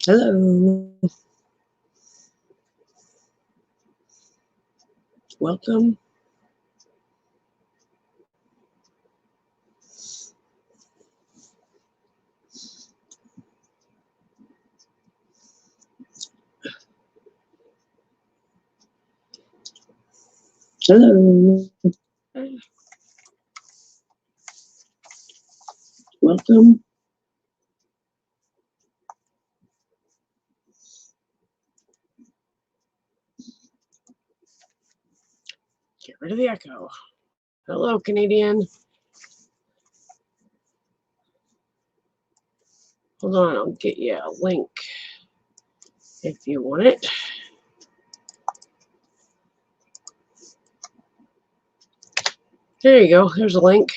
Hello. Welcome. Hello. Welcome. Get rid of the echo. Hello, Canadian. Hold on, I'll get you a link if you want it. There you go. There's a link.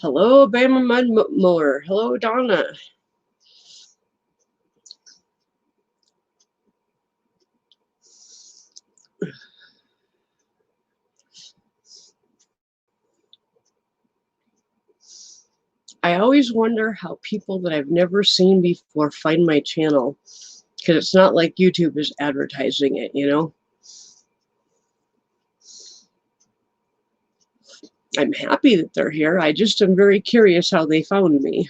Hello, Bama Mud Mower. Hello, Donna. I always wonder how people that I've never seen before find my channel, because it's not like YouTube is advertising it, you know? I'm happy that they're here. I just am very curious how they found me.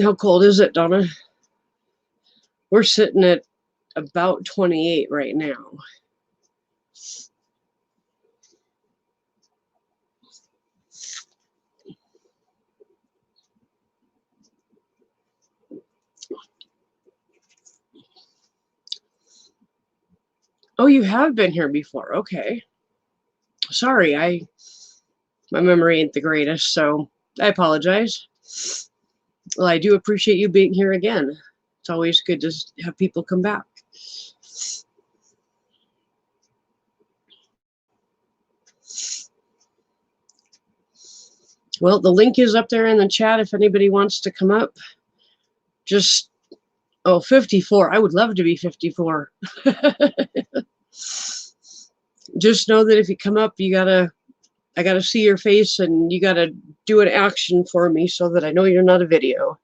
How cold is it, Donna? We're sitting at about 28 right now. Oh, you have been here before. Okay. Sorry, my memory ain't the greatest, so I apologize. Well, I do appreciate you being here again. It's always good to have people come back. Well, the link is up there in the chat if anybody wants to come up. Just, 54. I would love to be 54. Just know that if you come up, I gotta see your face and you gotta do an action for me so that I know you're not a video.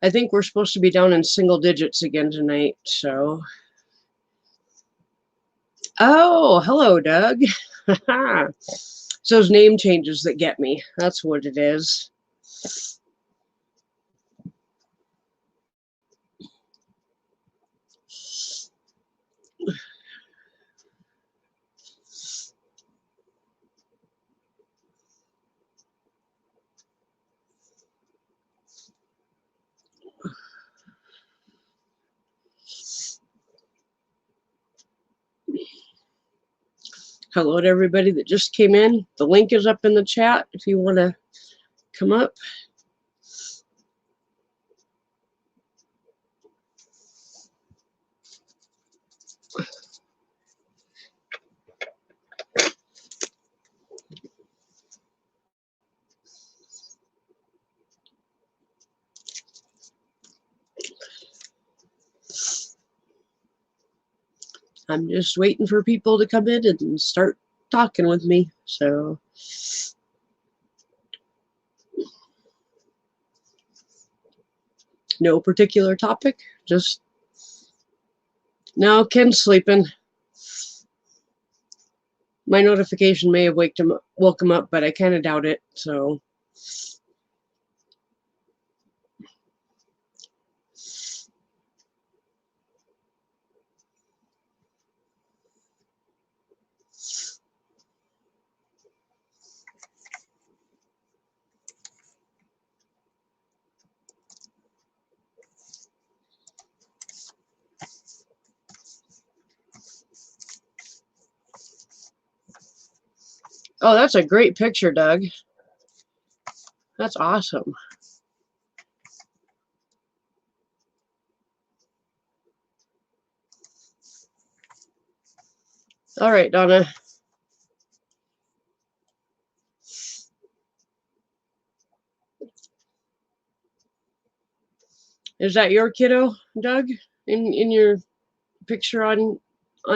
I think we're supposed to be down in single digits again tonight, so. Oh, hello, Doug. It's those name changes that get me. That's what it is. Hello to everybody that just came in. The link is up in the chat if you want to come up. I'm just waiting for people to come in and start talking with me. So, no particular topic. Just now, Ken's sleeping. My notification may have woke him up, but I kind of doubt it. So, Oh, that's a great picture, Doug. That's awesome. All right, Donna. Is that your kiddo, Doug? In your picture on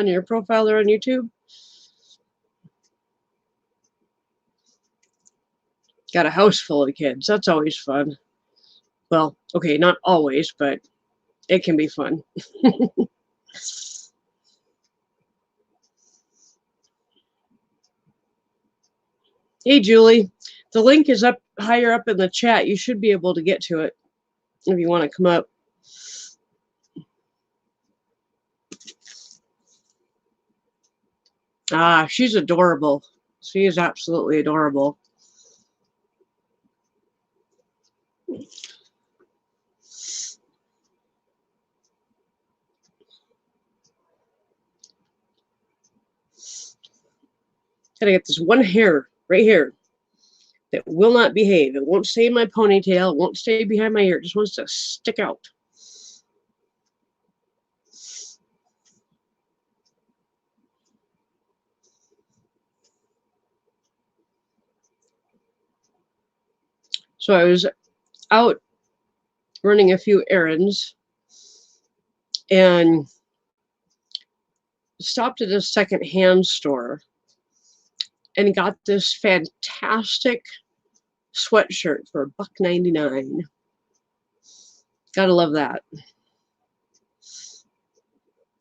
your profile there on YouTube? Got a house full of kids. That's always fun. Well, okay, not always, but it can be fun. Hey, Julie. The link is up higher up in the chat. You should be able to get to it if you want to come up. Ah, she's adorable. She is absolutely adorable. Gotta get this one hair right here that will not behave. It won't stay in my ponytail. It won't stay behind my ear. It just wants to stick out. So I was out running a few errands and stopped at a secondhand store and got this fantastic sweatshirt for $1.99. Gotta love that.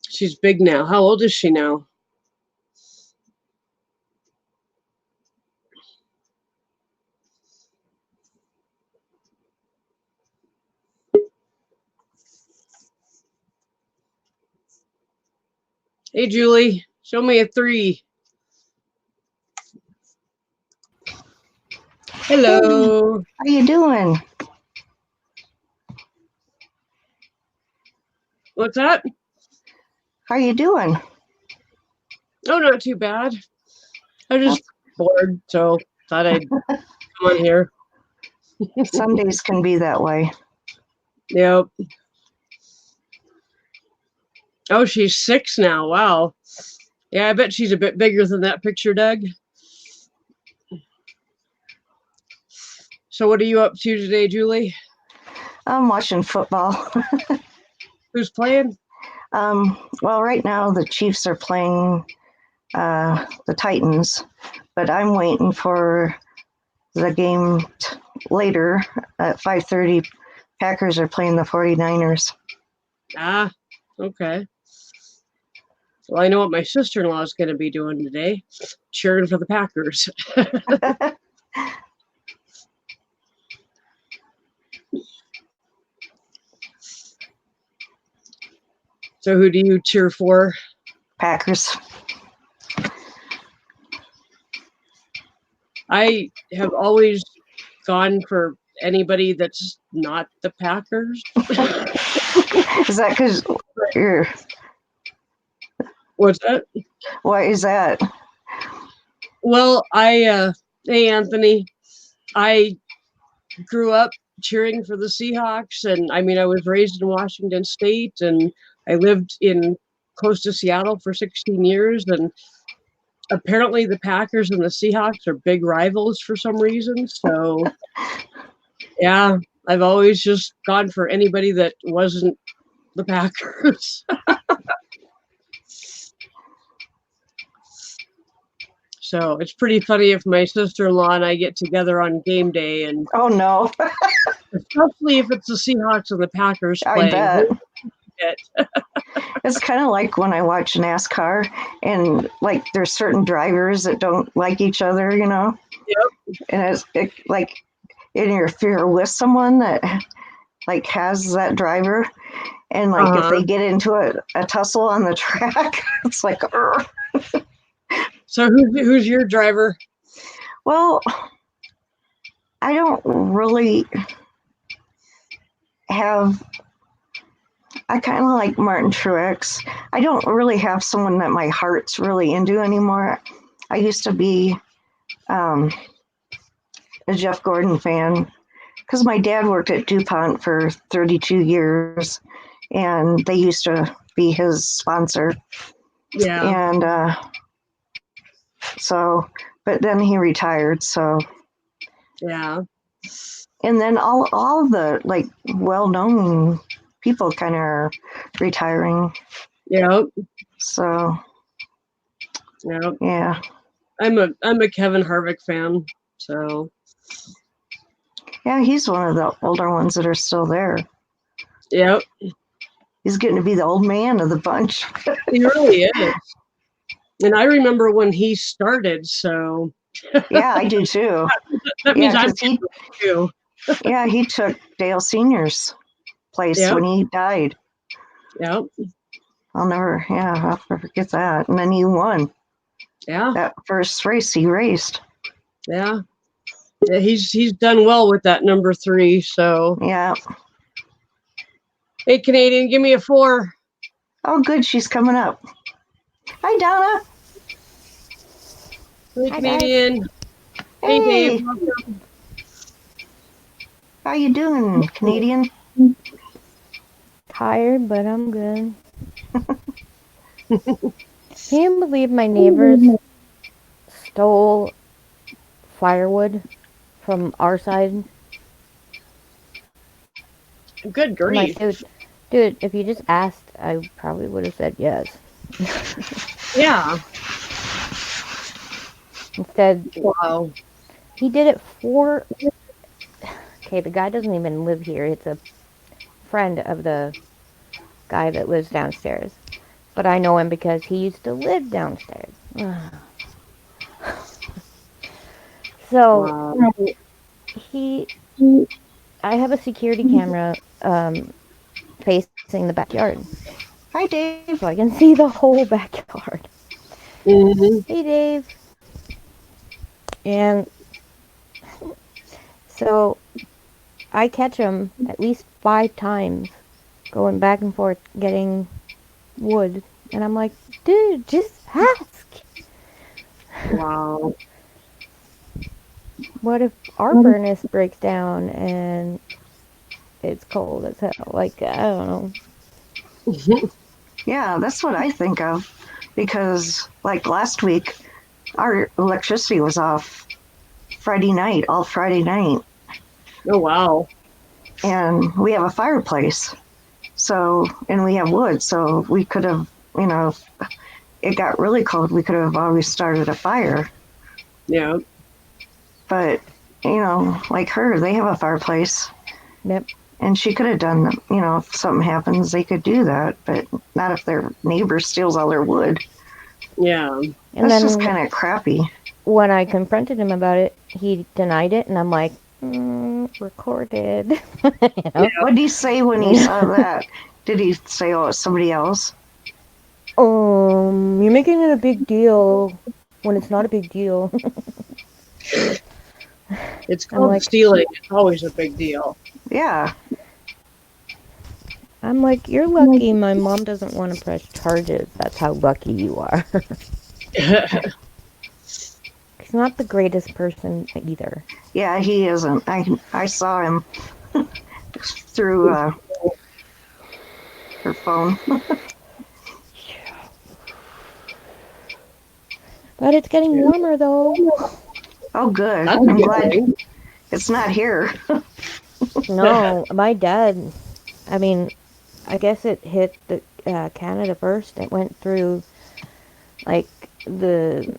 She's big now. How old is she now? Hey, Julie, show me a 3. Hello. Hey, how you doing? What's that? How you doing? Oh, not too bad. I was just bored, so thought I'd come on here. Some days can be that way. Yep. Oh, she's 6 now. Wow. Yeah, I bet she's a bit bigger than that picture, Doug. So what are you up to today, Julie? I'm watching football. Who's playing? Well, right now the Chiefs are playing the Titans, but I'm waiting for the game later at 5:30. Packers are playing the 49ers. Ah, okay. Well, I know what my sister-in-law is going to be doing today, cheering for the Packers. So who do you cheer for? Packers. I have always gone for anybody that's not the Packers. Is that because you're... What's that? What is that? Well, hey, Anthony, I grew up cheering for the Seahawks, and I mean, I was raised in Washington State, and I lived in close to Seattle for 16 years, and apparently the Packers and the Seahawks are big rivals for some reason. So, yeah, I've always just gone for anybody that wasn't the Packers. So it's pretty funny if my sister-in-law and I get together on game day, and Oh no, especially if it's the Seahawks and the Packers I playing. bet. It's kind of like when I watch NASCAR and like there's certain drivers that don't like each other, you know? Yep. And like if you're with someone that like has that driver and like if they get into a tussle on the track, it's like, Urgh. So who's your driver? Well, I don't really have... I kind of like Martin Truex. I don't really have someone that my heart's really into anymore. I used to be a Jeff Gordon fan because my dad worked at DuPont for 32 years and they used to be his sponsor. Yeah. And but then he retired. So, Yeah. and then all the like well-known people kind of are retiring. Yep. So, Yep. yeah. I'm a Kevin Harvick fan, so Yeah, he's one of the older ones that are still there. yep. He's getting to be the old man of the bunch. He really is. And I remember when he started, so Yeah, I do too. that Yeah, means I'm because he too. he took Dale Senior's place Yep. when he died. Yep. I'll never forget that. And then he won Yeah. that first race he raced. Yeah. Yeah, he's done well with that number 3. So Yeah. hey, Canadian, give me a 4. Oh, good. She's coming up. Hi, Donna. Hey, Hi, Canadian. guys. Hey, Dave. Hey. How you doing, Canadian? Tired, but I'm good. Can you believe my neighbors stole firewood from our side? Good I'm like, grief. dude, if you just asked, I probably would have said yes. Yeah. Instead, Wow. he did it for. Okay, the guy doesn't even live here. It's a friend of the guy that lives downstairs. But I know him because he used to live downstairs. So Wow. he, I have a security camera facing the backyard, Hi, Dave. so I can see the whole backyard. Mm-hmm. Hey, Dave. And so I catch him at least 5 times going back and forth getting wood. And I'm like, dude, just ask. Wow. What if our furnace breaks down and it's cold as hell? Like, I don't know. Yeah, that's what I think of because, like last week, our electricity was off Friday night, all Friday night, Oh, wow. and we have a fireplace. So, and we have wood, so we could have, if it got really cold, we could have always started a fire. Yeah. But, like her, they have a fireplace. Yep. And she could have done, if something happens, they could do that, but not if their neighbor steals all their wood. Yeah. And That's then just kind of crappy. when I confronted him about it, he denied it, and I'm like, recorded. You know? What did he say when he saw that? Did he say, oh, it's somebody else? You're making it a big deal when it's not a big deal. It's I'm called like, stealing. It's always a big deal. Yeah. you're lucky my mom doesn't want to press charges. That's how lucky you are. He's not the greatest person either. Yeah, he isn't. I saw him through her phone. But it's getting warmer though. Oh, good. That's I'm good. glad it's not here. No, my dad, I mean, I guess it hit the Canada first. It went through like the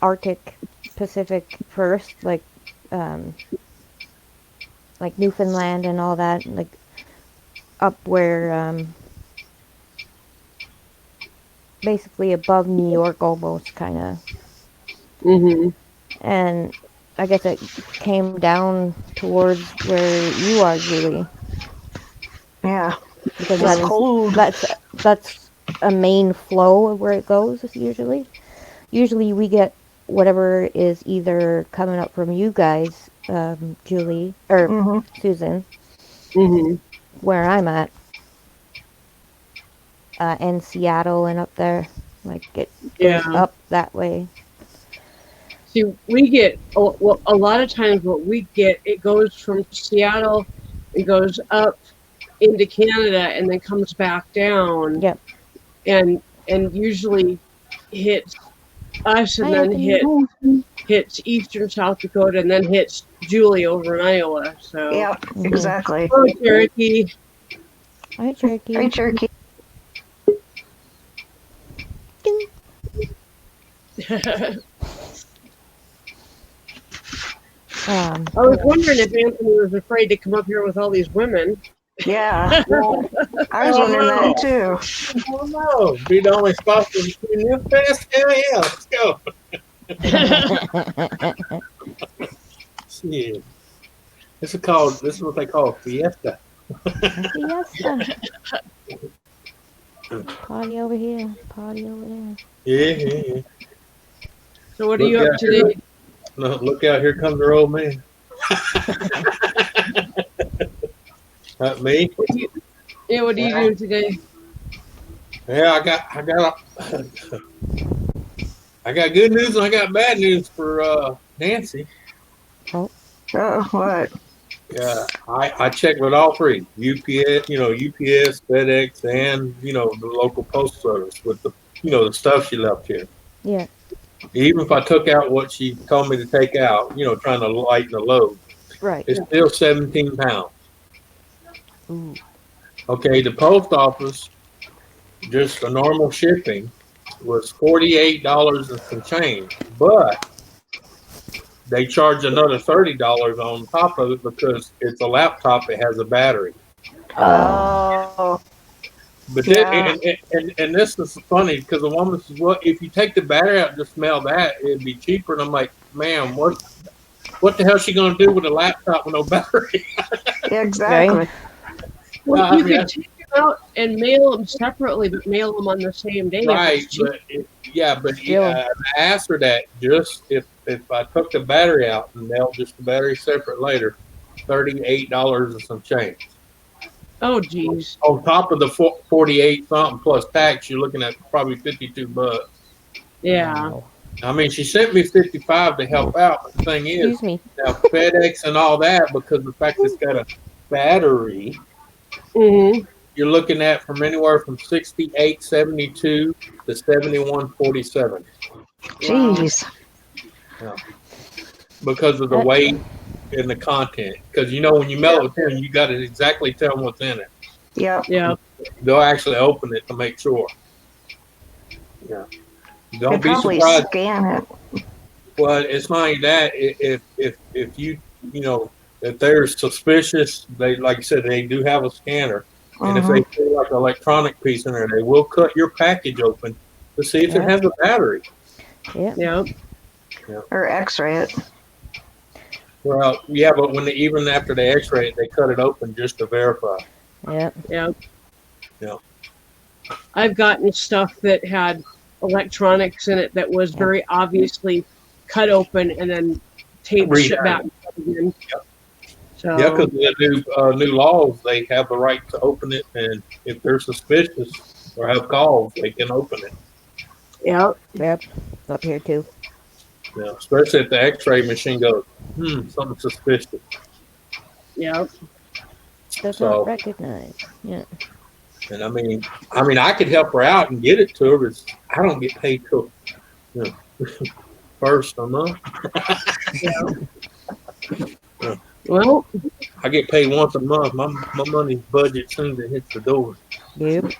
Arctic Pacific first, like Newfoundland and all that, like up where basically above New York almost kind of. Mm-hmm. And I guess it came down towards where you are, Julie, Yeah. because It's cold. that's a main flow of where it goes usually. Usually we get whatever is either coming up from you guys, Julie or Mm-hmm. Susan, Mm-hmm. where I'm at, and Seattle and up there. Like it goes Yeah. up that way. See, we get well, a lot of times what we get, it goes from Seattle and goes up into Canada and then comes back down Yep. and usually hits us and Hi, then Anthony. hits eastern South Dakota and then hits Julie over in Iowa. So Yep, exactly. oh, Cherokee. Hi, Cherokee. Hi, Cherokee. Um, I was wondering if Anthony was afraid to come up here with all these women. Yeah, I was wondering that too. Oh no, be the only spot between you fast. Hell yeah, let's go. Shit. This is what they call a fiesta. Fiesta. Party over here. Party over there. Yeah. So what are you up to today? No, look out, here comes our old man. Not me. What are you doing today? Yeah, I got good news and I got bad news for Nancy. Oh, what? Yeah, I checked with all three: UPS, FedEx, and the local post service with the stuff she left here. Yeah. Even if I took out what she told me to take out, trying to lighten the load, Right. it's still 17 pounds. Ooh. Okay, the post office, just for normal shipping, was $48 and some change, but they charge another $30 on top of it because it's a laptop that has a battery. Oh, But yeah. and this is funny because the woman says, "Well, if you take the battery out and just mail that, it'd be cheaper." And I'm like, "Ma'am, what the hell is she going to do with a laptop with no battery?" Yeah, exactly. Right. Well, you could take them out and mail them separately, but mail them on the same day. Right, but I asked her that just if I took the battery out and mailed just the battery separate later, $38 and some change. Oh, geez. On top of the 48 something plus tax, you're looking at probably $52. Yeah. Wow. I mean, she sent me 55 to help out. But the thing is, Excuse me. now FedEx and all that, because the fact it's got a battery, Mm-hmm. you're looking at from anywhere from 68.72 to 71.47 Jeez. because of the weight and the content. Because when you mail it to them, you got to exactly tell them what's in it. Yep. Yeah. They'll actually open it to make sure. Yeah. Don't They be probably surprised. scan it. Well, it's not only that. If you if they're suspicious, they, like you said, they do have a scanner, and if they see like an electronic piece in there, they will cut your package open to see if it has a battery. Yeah. Yeah. Or X-ray it. Well, yeah, but even after they X-ray it, they cut it open just to verify. Yep. Yeah. Yeah. I've gotten stuff that had electronics in it that was very obviously cut open and then taped shit back again. Yep. So Yeah, because the new laws, they have the right to open it, and if they're suspicious or have calls, they can open it. yeah. Yep. Up here too. Yeah, especially if the X-ray machine goes, something suspicious. Yeah. Does So- not recognize. Yeah. And I mean, I could help her out and get it to her, but I don't get paid till first a month. Well, I get paid once a month. My money budget soon to hit the door. Yep.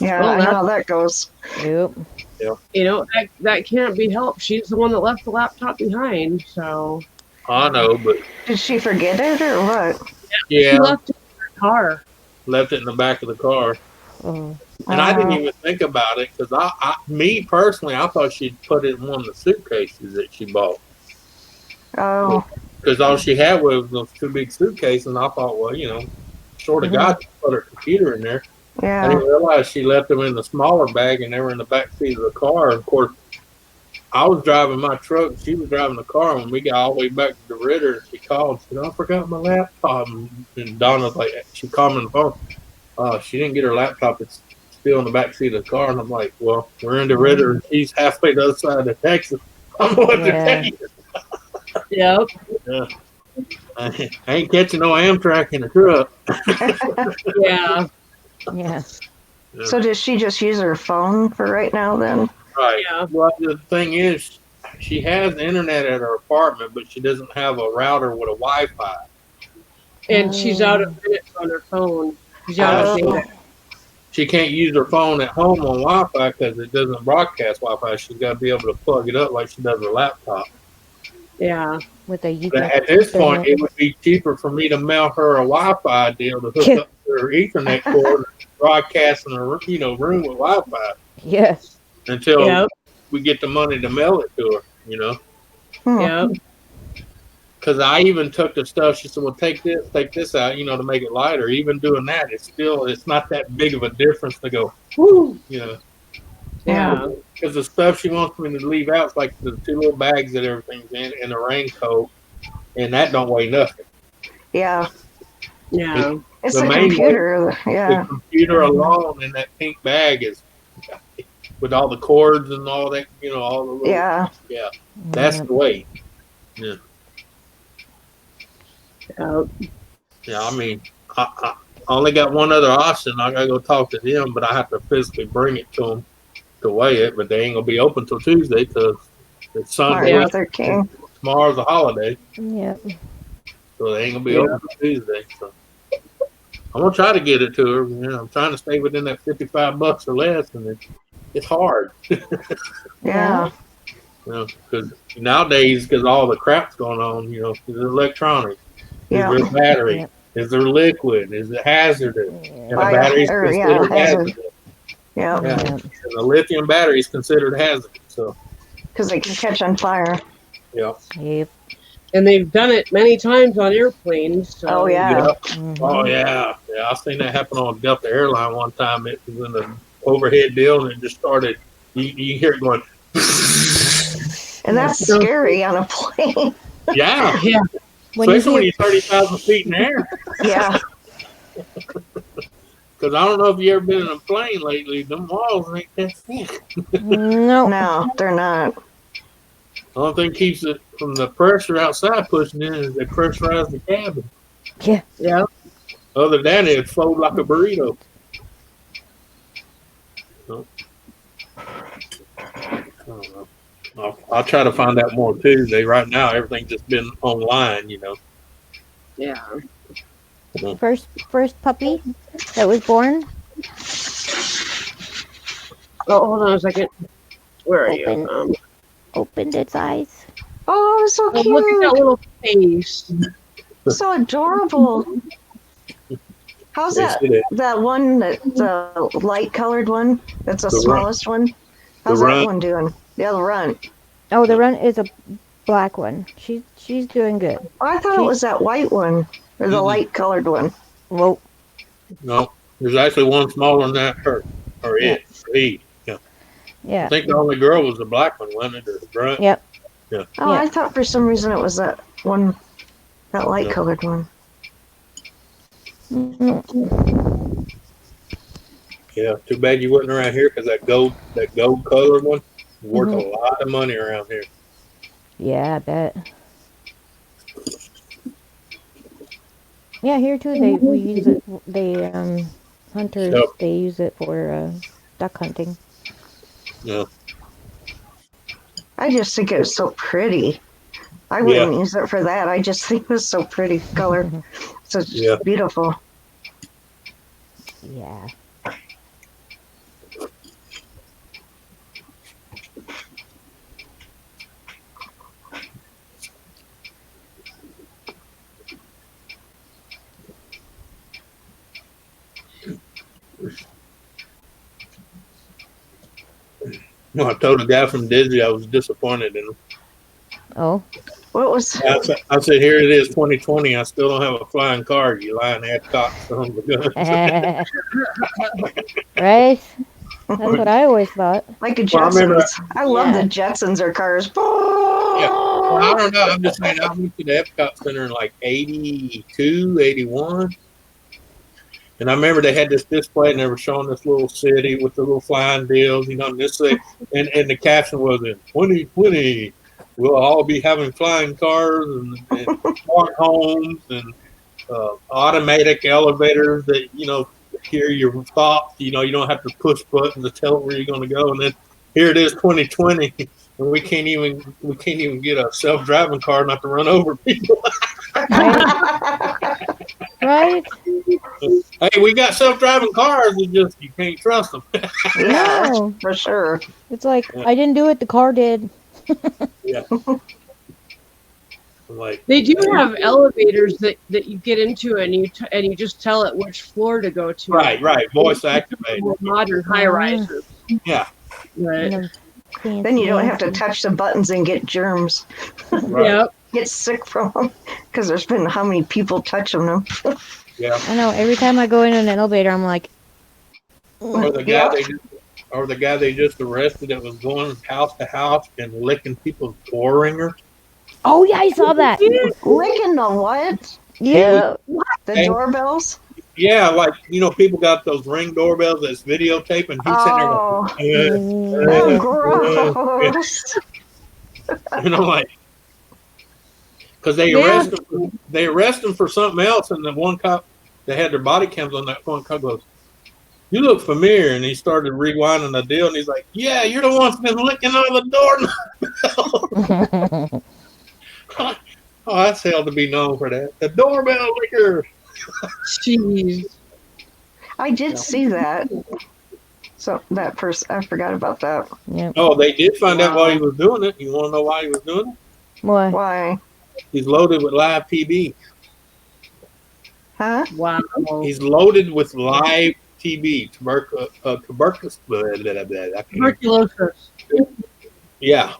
Yeah, Well, I know how that goes. Yep. that can't be helped. She's the one that left the laptop behind. So I know, but Did she forget it or what? she yeah, left it in her car. left it in the back of the car. Oh. And I didn't even think about it because me personally, I thought she'd put it in one of the suitcases that she bought. Oh, Because all she had was those two big suitcases, and I thought, well, short of God, she put her computer in there. I yeah. didn't realize she left them in the smaller bag, and they were in the back seat of the car. And of course, I was driving my truck, she was driving the car. When we got all the way back to the Ritter, she called and said, "I forgot my laptop." And Donna's like, she called me on the phone. She didn't get her laptop. It's still in the back seat of the car, and I'm like, well, we're in the river, and she's halfway to the other side of Texas. I don't know what to tell you. Yep. Yeah. I ain't catching no Amtrak in the truck. Yeah. Yeah. Yeah. So does she just use her phone for right now then? Right. Yeah. Well, the thing is, she has the internet at her apartment, but she doesn't have a router with a Wi-Fi. And she's out Oh. of minutes on her phone. She's out of Oh. data. She can't use her phone at home on Wi-Fi because it doesn't broadcast Wi-Fi. She's got to be able to plug it up like she does her laptop. Yeah. With a But at this point, it would be cheaper for me to mail her a Wi-Fi deal to hook up to her Ethernet cord, broadcast in her room with Wi-Fi Yeah. until Yep. we get the money to mail it to her. Yep. Because I even took the stuff. She said, "Well, take this out, to make it lighter." Even doing that, it's not that big of a difference to go, whoo, Yeah. Because the stuff she wants me to leave out is like the 2 little bags that everything's in, and the raincoat, and that don't weigh nothing. Yeah. Yeah. It's The the main computer. Yeah. The computer alone in that pink bag is with all the cords and all that, all the little, Yeah. that's the weight. Yeah. Yep. Yeah, I mean, I only got one other option. I gotta go talk to them, but I have to physically bring it to them to weigh it. But they ain't gonna be open till Tuesday because it's Sunday. Martin Luther King. Tomorrow's a holiday, Yeah. so they ain't gonna be open till Tuesday. So I'm gonna try to get it to her. I'm trying to stay within that $55 or less, and it's hard. Yeah. Because nowadays, because all the crap's going on, is it electronic? Yeah. Is there battery? Yep. Is there liquid? Is it hazardous? And the Fire- battery's or, yeah, considered hazard. hazardous. Yeah. Yeah. And the lithium battery is considered hazardous. So, Because they can catch on fire. yeah. Yep. And they've done it many times on airplanes. So. Oh, yeah. Mhm. Oh, yeah. Yeah. I seen that happen on Delta Airline one time. It was in an overhead deal, and it just started. You hear it going. And that's scary on a plane. Yeah. Yeah. Especially when you're 30,000 feet in the air. Yeah. Because I don't know if you ever been in a plane lately. Them walls ain't that thick. No. No, they're not. The only thing keeps it from the pressure outside pushing in is they pressurize the cabin. Yeah. Yeah. Other than that, it'd fold like a burrito. So, I don't know. I'll try to find out more Tuesday. Right now, everything's just been online, Yeah. First puppy that was born. Oh, hold on a second. Where are Open. you? Opened its eyes. Oh, so Oh, look at that cute. little face. So adorable. How's They that? said it. That one, the light colored one? That's the The smallest one? How's The that runt. one doing? Yeah, the runt. Oh, the run is a black one. She's doing good. Oh, I thought it was that white one. Or the Mhm. light colored one. Well, No, there's actually one smaller than that. Her or Yeah. it. He. Yeah. I yeah. think the only girl was the black one, wasn't it? Or the grunt? Yep. Oh, Yeah. I thought for some reason it was that one, that light No. colored one. Mm, Yeah. Too bad you wasn't around here because that gold colored one is worth Mhm. a lot of money around here. Yeah, I bet. Yeah, here too. We use it. Hunters. Yep. They use it for duck hunting. Yeah. I just think it was so pretty. I wouldn't use it for that. I just think it was so pretty color. So it's Yeah. beautiful. Yeah. Well, I told a guy from Disney I was disappointed in him. Oh. What was I said, here it is, 2020. I still don't have a flying car. You lying Adcock son of a gun. Right? That's what I always thought. like the Well, I remember- Jetsons? I love Yeah. the Jetsons or cars. Yeah. Well, I don't know. I'm just saying, I went to the Epcot Center in like 82, 81. And I remember they had this display and they were showing this little city with the little flying deals, and this and the caption was in 2020, we'll all be having flying cars and smart homes and automatic elevators that, hear your thoughts. You don't have to push buttons to tell it where you're going to go. And then here it is, 2020, and we can't even get a self-driving car not to run over people. Right? Hey, we got self-driving cars. You can't trust them. Yeah, No. for sure. It's like, I didn't do it, the car did. Yeah. Like, They do have elevators that you get into and you just tell it which floor to go to. right. Voice activated. More modern high rises. Yeah. Right. Then you don't have to touch the buttons and get germs. Right. Yep. Get sick from them because there's been how many people touching them. Yeah. I know, every time I go in an elevator, I'm like, Or the guy they just arrested that was going house to house and licking people's door ringers. oh yeah, I saw that. Licking the what? Yeah. The doorbells? Yeah, like, people got those Ring doorbells that's videotape, and he's sitting there Oh, going, gross. like, because they arrest him for something else, and the one cop that had their body cams on, that one cop goes, "You look familiar," and he started rewinding the deal, and he's like, "Yeah, you're the one that's been licking all the doorbell." Oh, that's hell to be known for that. The doorbell licker. Jeez. I did see that. So that person, I forgot about that. Yep. Oh, they did find out why he was doing it. You want to know why he was doing it? Why? Why? He's loaded with live TB. Huh? Wow. He's loaded with live TB, tuberculosis. Tuberculosis. Yeah.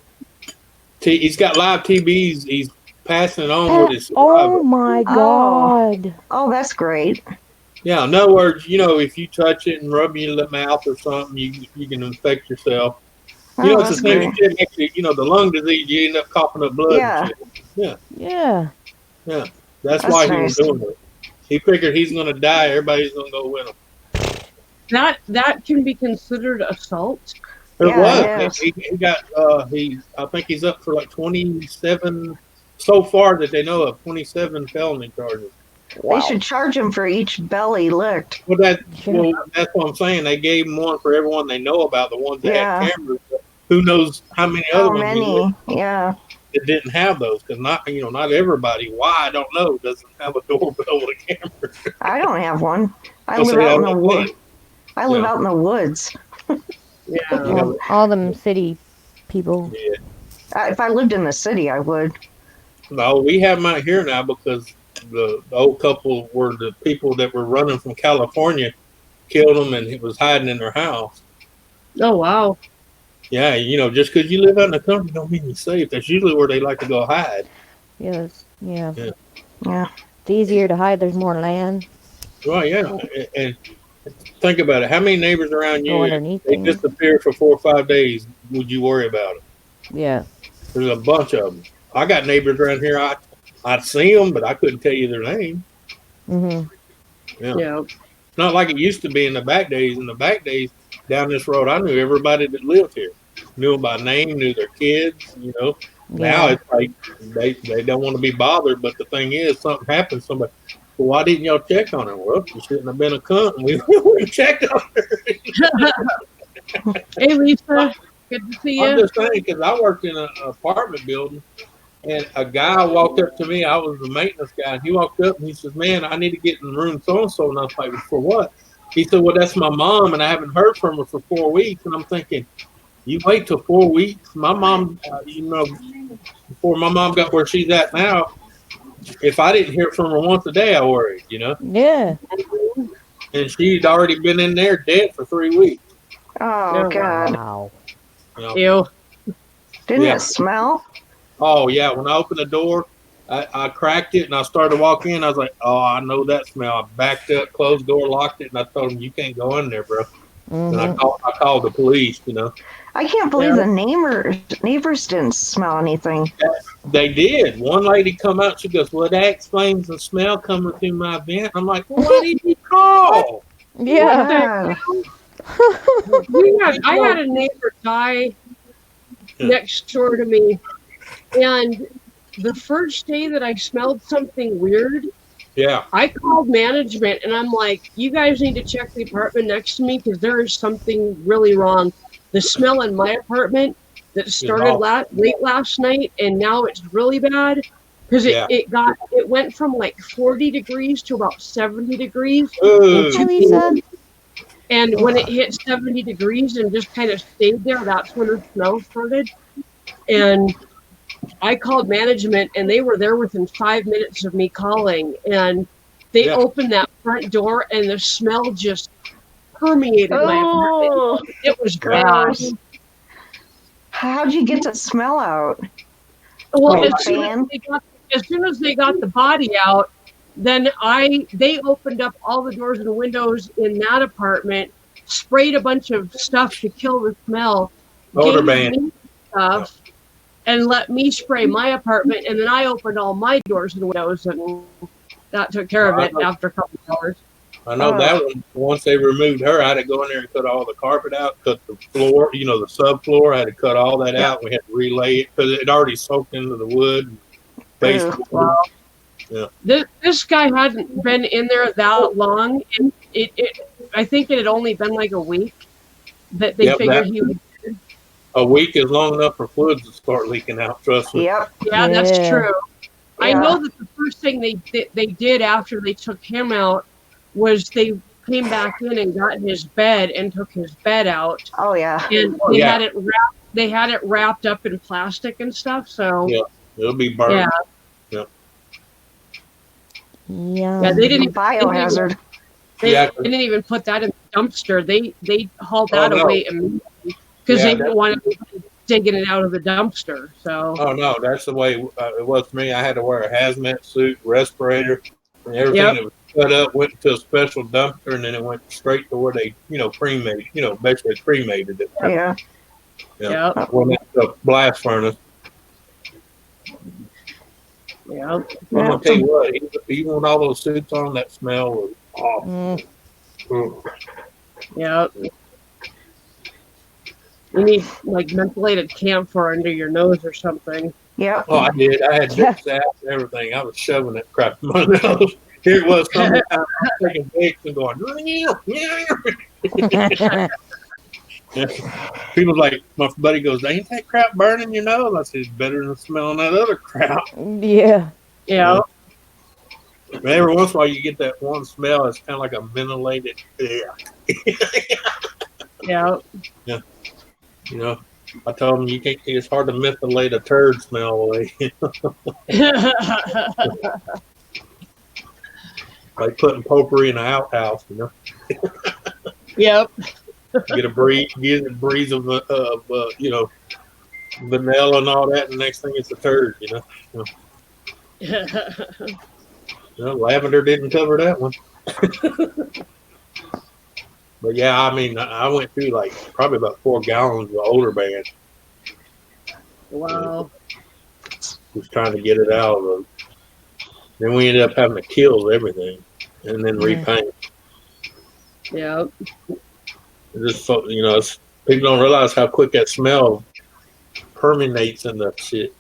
He's got live TBs. He's passing it on with his saliva. Oh my God. Oh, that's great. Yeah, in other words, if you touch it and rub your mouth or something, you can infect yourself. Oh, It's the same shit. Actually, the lung disease, you end up coughing up blood. Yeah. And shit. Yeah. Yeah. That's That's why nice. he was doing it. He figured he's going to die. Everybody's going to go with him. That can be considered assault. It Yeah, was. He got. I think he's up for like 27 so far that they know of. 27 felony charges. They should charge him for each belly licked. Well, that's what I'm saying. They gave him one for everyone they know about. The ones that had cameras. But who knows how many other ones? Many? Yeah. That didn't have those, because not everybody. Why I don't know doesn't have a doorbell with a camera. I don't have one. I I'll live say out in that the one. woods. I live out in the woods. Yeah. All them city people. Yeah. If I lived in the city, I would. No, we have them out here now because the old couple were the people that were running from California, killed them, and he was hiding in their house. Oh wow. Yeah, just because you live out in the country don't mean you're safe. That's usually where they like to go hide. Yes. Yeah. Yeah. It's easier to hide. There's more land. Well, yeah, and think about it. How many neighbors around you, Go if underneath they them. disappear for 4 or 5 days, would you worry about it? Yeah. There's a bunch of them. I got neighbors around here. I'd see them, but I couldn't tell you their name. Mhm. Yeah. It's not like it used to be in the back days. In the back days, down this road, I knew everybody that lived here. Knew them by name, knew their kids, Now Yeah. it's like they don't want to be bothered, but the thing is, something happens. Somebody, well, why didn't y'all check on her? Well, you shouldn't have been a cunt. And we wouldn't checked on her. Hey Lisa, good to see I'm you. just saying, because I worked in an apartment building, and a guy walked up to me. I was the maintenance guy, and he walked up and he says, "Man, I need to get in room so and so." And I was like, "For what?" He said, "Well, that's my mom, and I haven't heard from her for 4 weeks." And I'm thinking, you wait till 4 weeks? My mom, before my mom got where she's at now, if I didn't hear from her once a day, I worried, Yeah. And she'd already been in there dead for 3 weeks. Oh, God. Wow. Ew. Didn't Yeah. it smell? Oh, yeah. When I opened the door, I cracked it and I started to walk in. I was like, oh, I know that smell. I backed up, closed the door, locked it, and I told him, you can't go in there, bro. And I called the police, I can't believe the neighbors didn't smell anything. They did. One lady come out. She goes, "Well, that explains the smell coming through my vent." I'm like, "Well, why did you call?" Yeah. I had a neighbor die next door to me, and the first day that I smelled something weird, Yeah. I called management and I'm like, "You guys need to check the apartment next to me because there is something really wrong. The smell in my apartment that started late last night and now it's really bad because it went from like 40 degrees to about 70 degrees. Hi, Lisa. And when it hit 70 degrees and just kind of stayed there, that's when the smell started. And I called management and they were there within 5 minutes of me calling. And they opened that front door and the smell just permeated my apartment. It was bad. How'd you get the smell out? Well, as soon as they got the body out, then they opened up all the doors and windows in that apartment, sprayed a bunch of stuff to kill the smell, odor ban stuff, and let me spray my apartment. And then I opened all my doors and windows, and that took care of it after a couple of hours. I know that one. Once they removed her, I had to go in there and cut all the carpet out, cut the floor, the subfloor. I had to cut all that out. We had to relay it because it had already soaked into the wood. Wow. Yeah. This guy hadn't been in there that long, and I think it had only been like a week that they figured he was. A week is long enough for fluids to start leaking out. Trust me. Yep. Yeah, that's true. Yeah. I know that the first thing they did after they took him out was they came back in and got in his bed and took his bed out. Oh yeah. And they had it wrapped up in plastic and stuff. So it'll be burned. Yeah. Yeah. They didn't biohazard. They didn't even put that in the dumpster. They hauled that away immediately because they didn't want to digging it out of the dumpster. So. Oh no, that's the way it was for me. I had to wear a hazmat suit, respirator, and everything that was cut up went to a special dumpster, and then it went straight to where they, cremated, basically cremated it. Yeah. Yeah. Well, that's a blast furnace. Yeah. I'm gonna tell you what, even with all those suits on, that smell was awful. Yeah. You need like mentholated camphor under your nose or something. Yeah. Oh, I did. I had dips out and everything. I was shoving that crap in my nose. Here it was, summertime. I was taking bakes and going. People like, my buddy goes, "Ain't that crap burning your nose?" I said, "It's better than smelling that other crap." Yeah. Yeah. But every once in a while, you get that one smell. It's kind of like a ventilated air. Yeah. Yeah. I told him it's hard to methylate a turd smell away. Like putting potpourri in an outhouse, Yep. Get a breeze of vanilla and all that, and the next thing it's a turd, Lavender didn't cover that one. But yeah, I mean, I went through like probably about 4 gallons of older band. Wow. Just trying to get it out of them. Then we ended up having to kill everything and then repaint. Yeah. Just people don't realize how quick that smell permeates in that shit.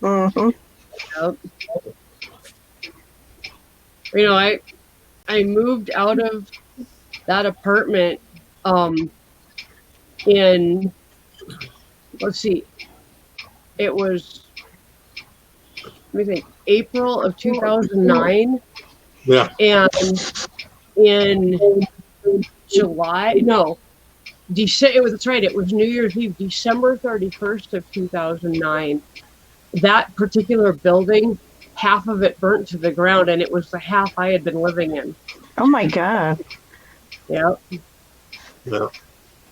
Mm-hmm. Yep. I moved out of that apartment in, let's see, it was, let me think, April of 2009. Yeah. And in July, no, that's right, it was New Year's Eve, December 31st of 2009. That particular building, half of it burnt to the ground, and it was the half I had been living in. Oh my God. Yep. Yeah.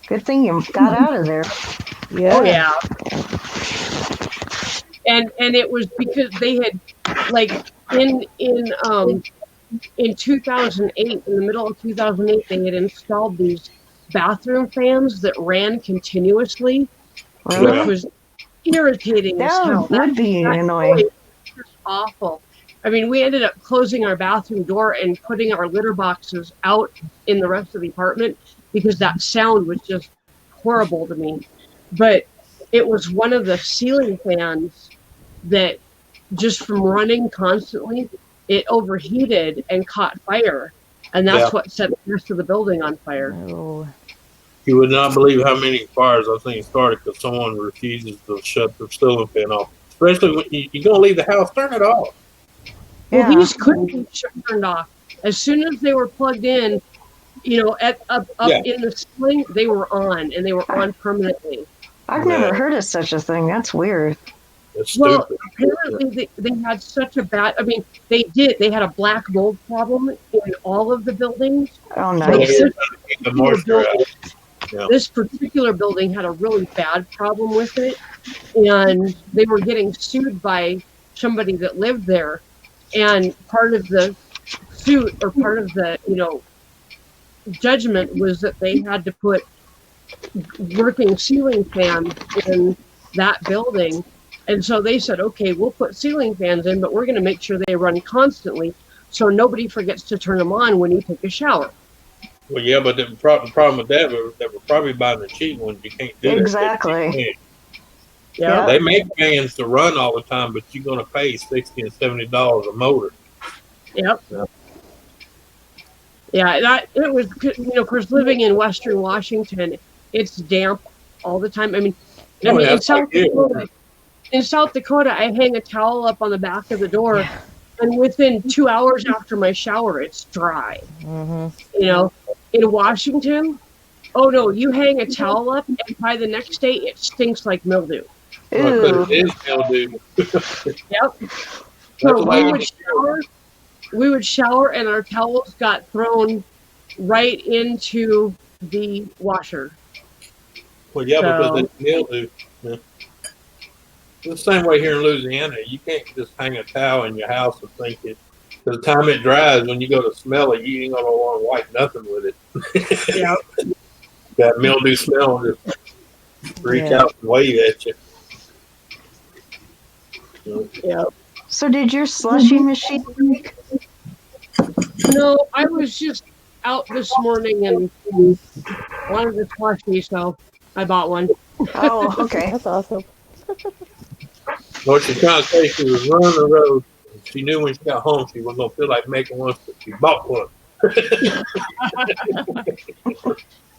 Good thing you got out of there. Yeah. Oh yeah. And it was because they had like in 2008, in the middle of 2008, they had installed these bathroom fans that ran continuously, Really? which was irritating as hell. That would be annoying. noise was just awful. I mean, we ended up closing our bathroom door and putting our litter boxes out in the rest of the apartment because that sound was just horrible to me. But it was one of the ceiling fans that just from running constantly, it overheated and caught fire. And that's Yeah. what set the rest of the building on fire. Oh. You would not believe how many fires I've seen started because someone refuses to shut the ceiling fan off. Especially when you're going to leave the house, turn it off. Well, Yeah. these couldn't be turned off. As soon as they were plugged in, you know, up Yeah. in the ceiling, they were on, and they were on permanently. I've never heard of such a thing. That's weird. It's Well, stupid. apparently they had such a bad, I mean, they had a black mold problem in all of the buildings. Oh, So nice. they're trying to keep the moisture out. Yeah. This particular building had a really bad problem with it, and they were getting sued by somebody that lived there. And part of the suit, or part of the, you know, judgment was that they had to put working ceiling fans in that building. And so they said, okay, we'll put ceiling fans in, but we're going to make sure they run constantly so nobody forgets to turn them on when you take a shower. Well, yeah, but the problem with that, they were probably buying the cheap ones. You can't do that. Exactly. Yeah. They make fans to run all the time, but you're going to pay $60 and $70 a motor. Yep. Yeah. Yeah, that it was, you know, of course, living in Western Washington, it's damp all the time. I mean, Oh, yeah, in South Dakota, I hang a towel up on the back of the door, and within 2 hours after my shower, it's dry. Mm-hmm. You know, in Washington, oh no, you hang a towel up, and by the next day, it stinks like mildew. Well, Ooh. it is mildew. Yep. That's So why we would shower, and our towels got thrown right into the washer. Well, yeah, So- because it's mildew. Yeah. It's the same way here in Louisiana. You can't just hang a towel in your house and think it. By the time it dries, when you go to smell it, you ain't gonna want to wipe nothing with it. Yeah. That mildew smell will just reach out and wave at you. Yeah. So did your slushy machine break? No, I was just out this morning and wanted to slushie, so I bought one. Oh, okay. That's awesome. What she's trying to say, she was running the road. She knew when she got home she wasn't gonna feel like making one, so she bought one.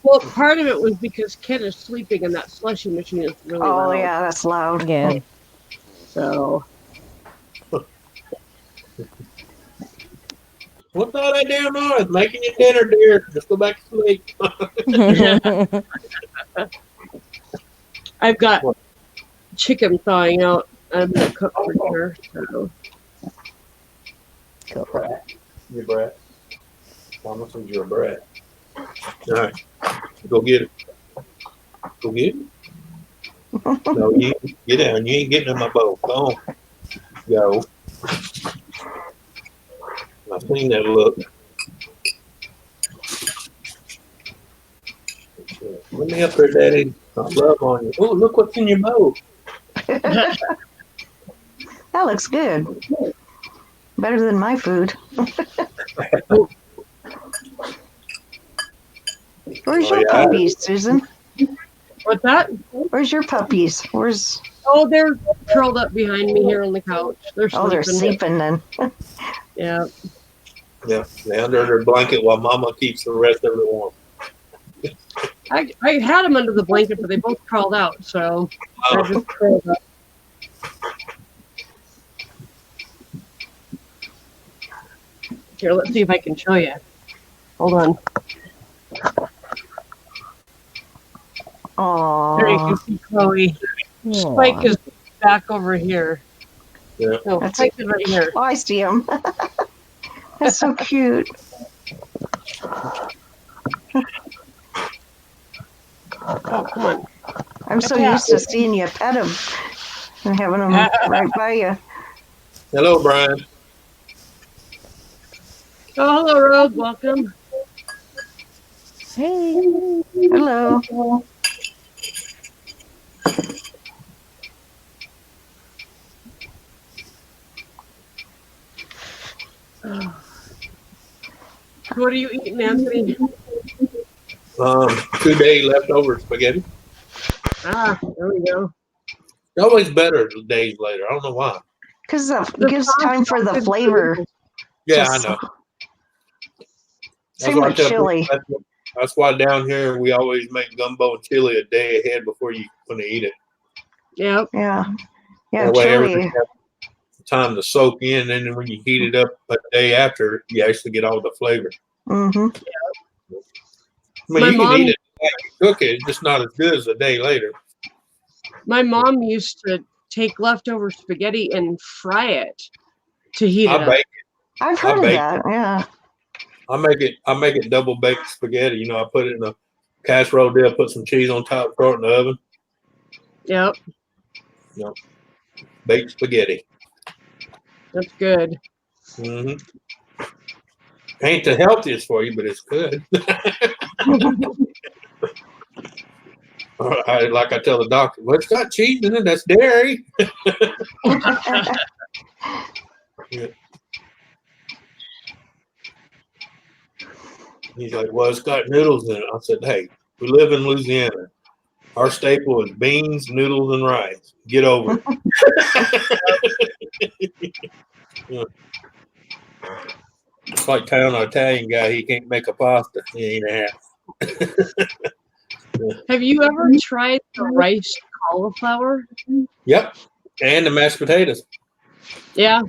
Well, part of it was because Ken is sleeping and that slushy machine is really Oh, loud. yeah, that's loud. Yeah. So, What's all that damn noise? Making your dinner, dear. Just go back to sleep. I've got chicken thawing out. I'm going to cook for her. So. Cool. Brat. You're a brat. Mama says you're a brat. All right. Go get it. Go get it. No, you get down. You ain't getting in my bowl. Go on. Go. I've seen that look. Let me up there, Daddy. I love on you. Oh, look what's in your bowl. That looks good. Better than my food. Where's your yeah. puppies, Susan? What's that? Where's your puppies? Where's? Oh, they're curled up behind me here on the couch. They're sleeping. Oh, they're sleeping then. Yeah. Yeah, they're under their blanket while Mama keeps the rest of it warm. I had them under the blanket, but they both crawled out, so they're just curled up. Here, let's see if I can show you. Hold on. There you can Oh, see Chloe. Spike is back over here. Yeah. No, That's Spike is right here. I see him. That's so cute. Oh, come on. I'm so used to seeing you pet them and having them right by you. Hello, Brian. Oh, hello, Rose. Welcome. Hey. Hello. What are you eating, Anthony? 2-day leftover spaghetti. Ah, there we go. It's always better days later. I don't know why. Because it The gives sauce time for the is flavor. delicious. Yeah, Just- I know. Same with chili. That's why down here we always make gumbo and chili a day ahead before you when they eat it. Yep. Yeah. Yeah, That way chili. everything has time to soak in, and then when you heat it up a day after, you actually get all the flavor. Mm-hmm. I mean, My you can mom- eat it after you cook it, it's just not as good as a day later. My mom used to take leftover spaghetti and fry it to heat it I up. bake it. I've heard of bake that. Yeah. I make it double baked spaghetti. You know, I put it in a casserole dish, put some cheese on top, throw it in the oven. Yep, Baked spaghetti. that's good. Mm-hmm. Ain't the healthiest for you, but it's good. Like I tell the doctor, well, it's got cheese in it. That's dairy. Yeah. He's like, well, it's got noodles in it. I said, hey, we live in Louisiana. Our staple is beans, noodles, and rice. Get over it. Yeah. It's like telling an Italian guy he can't make a pasta. He ain't a half. Have you ever tried the rice cauliflower? Yep. And the mashed potatoes. Yeah.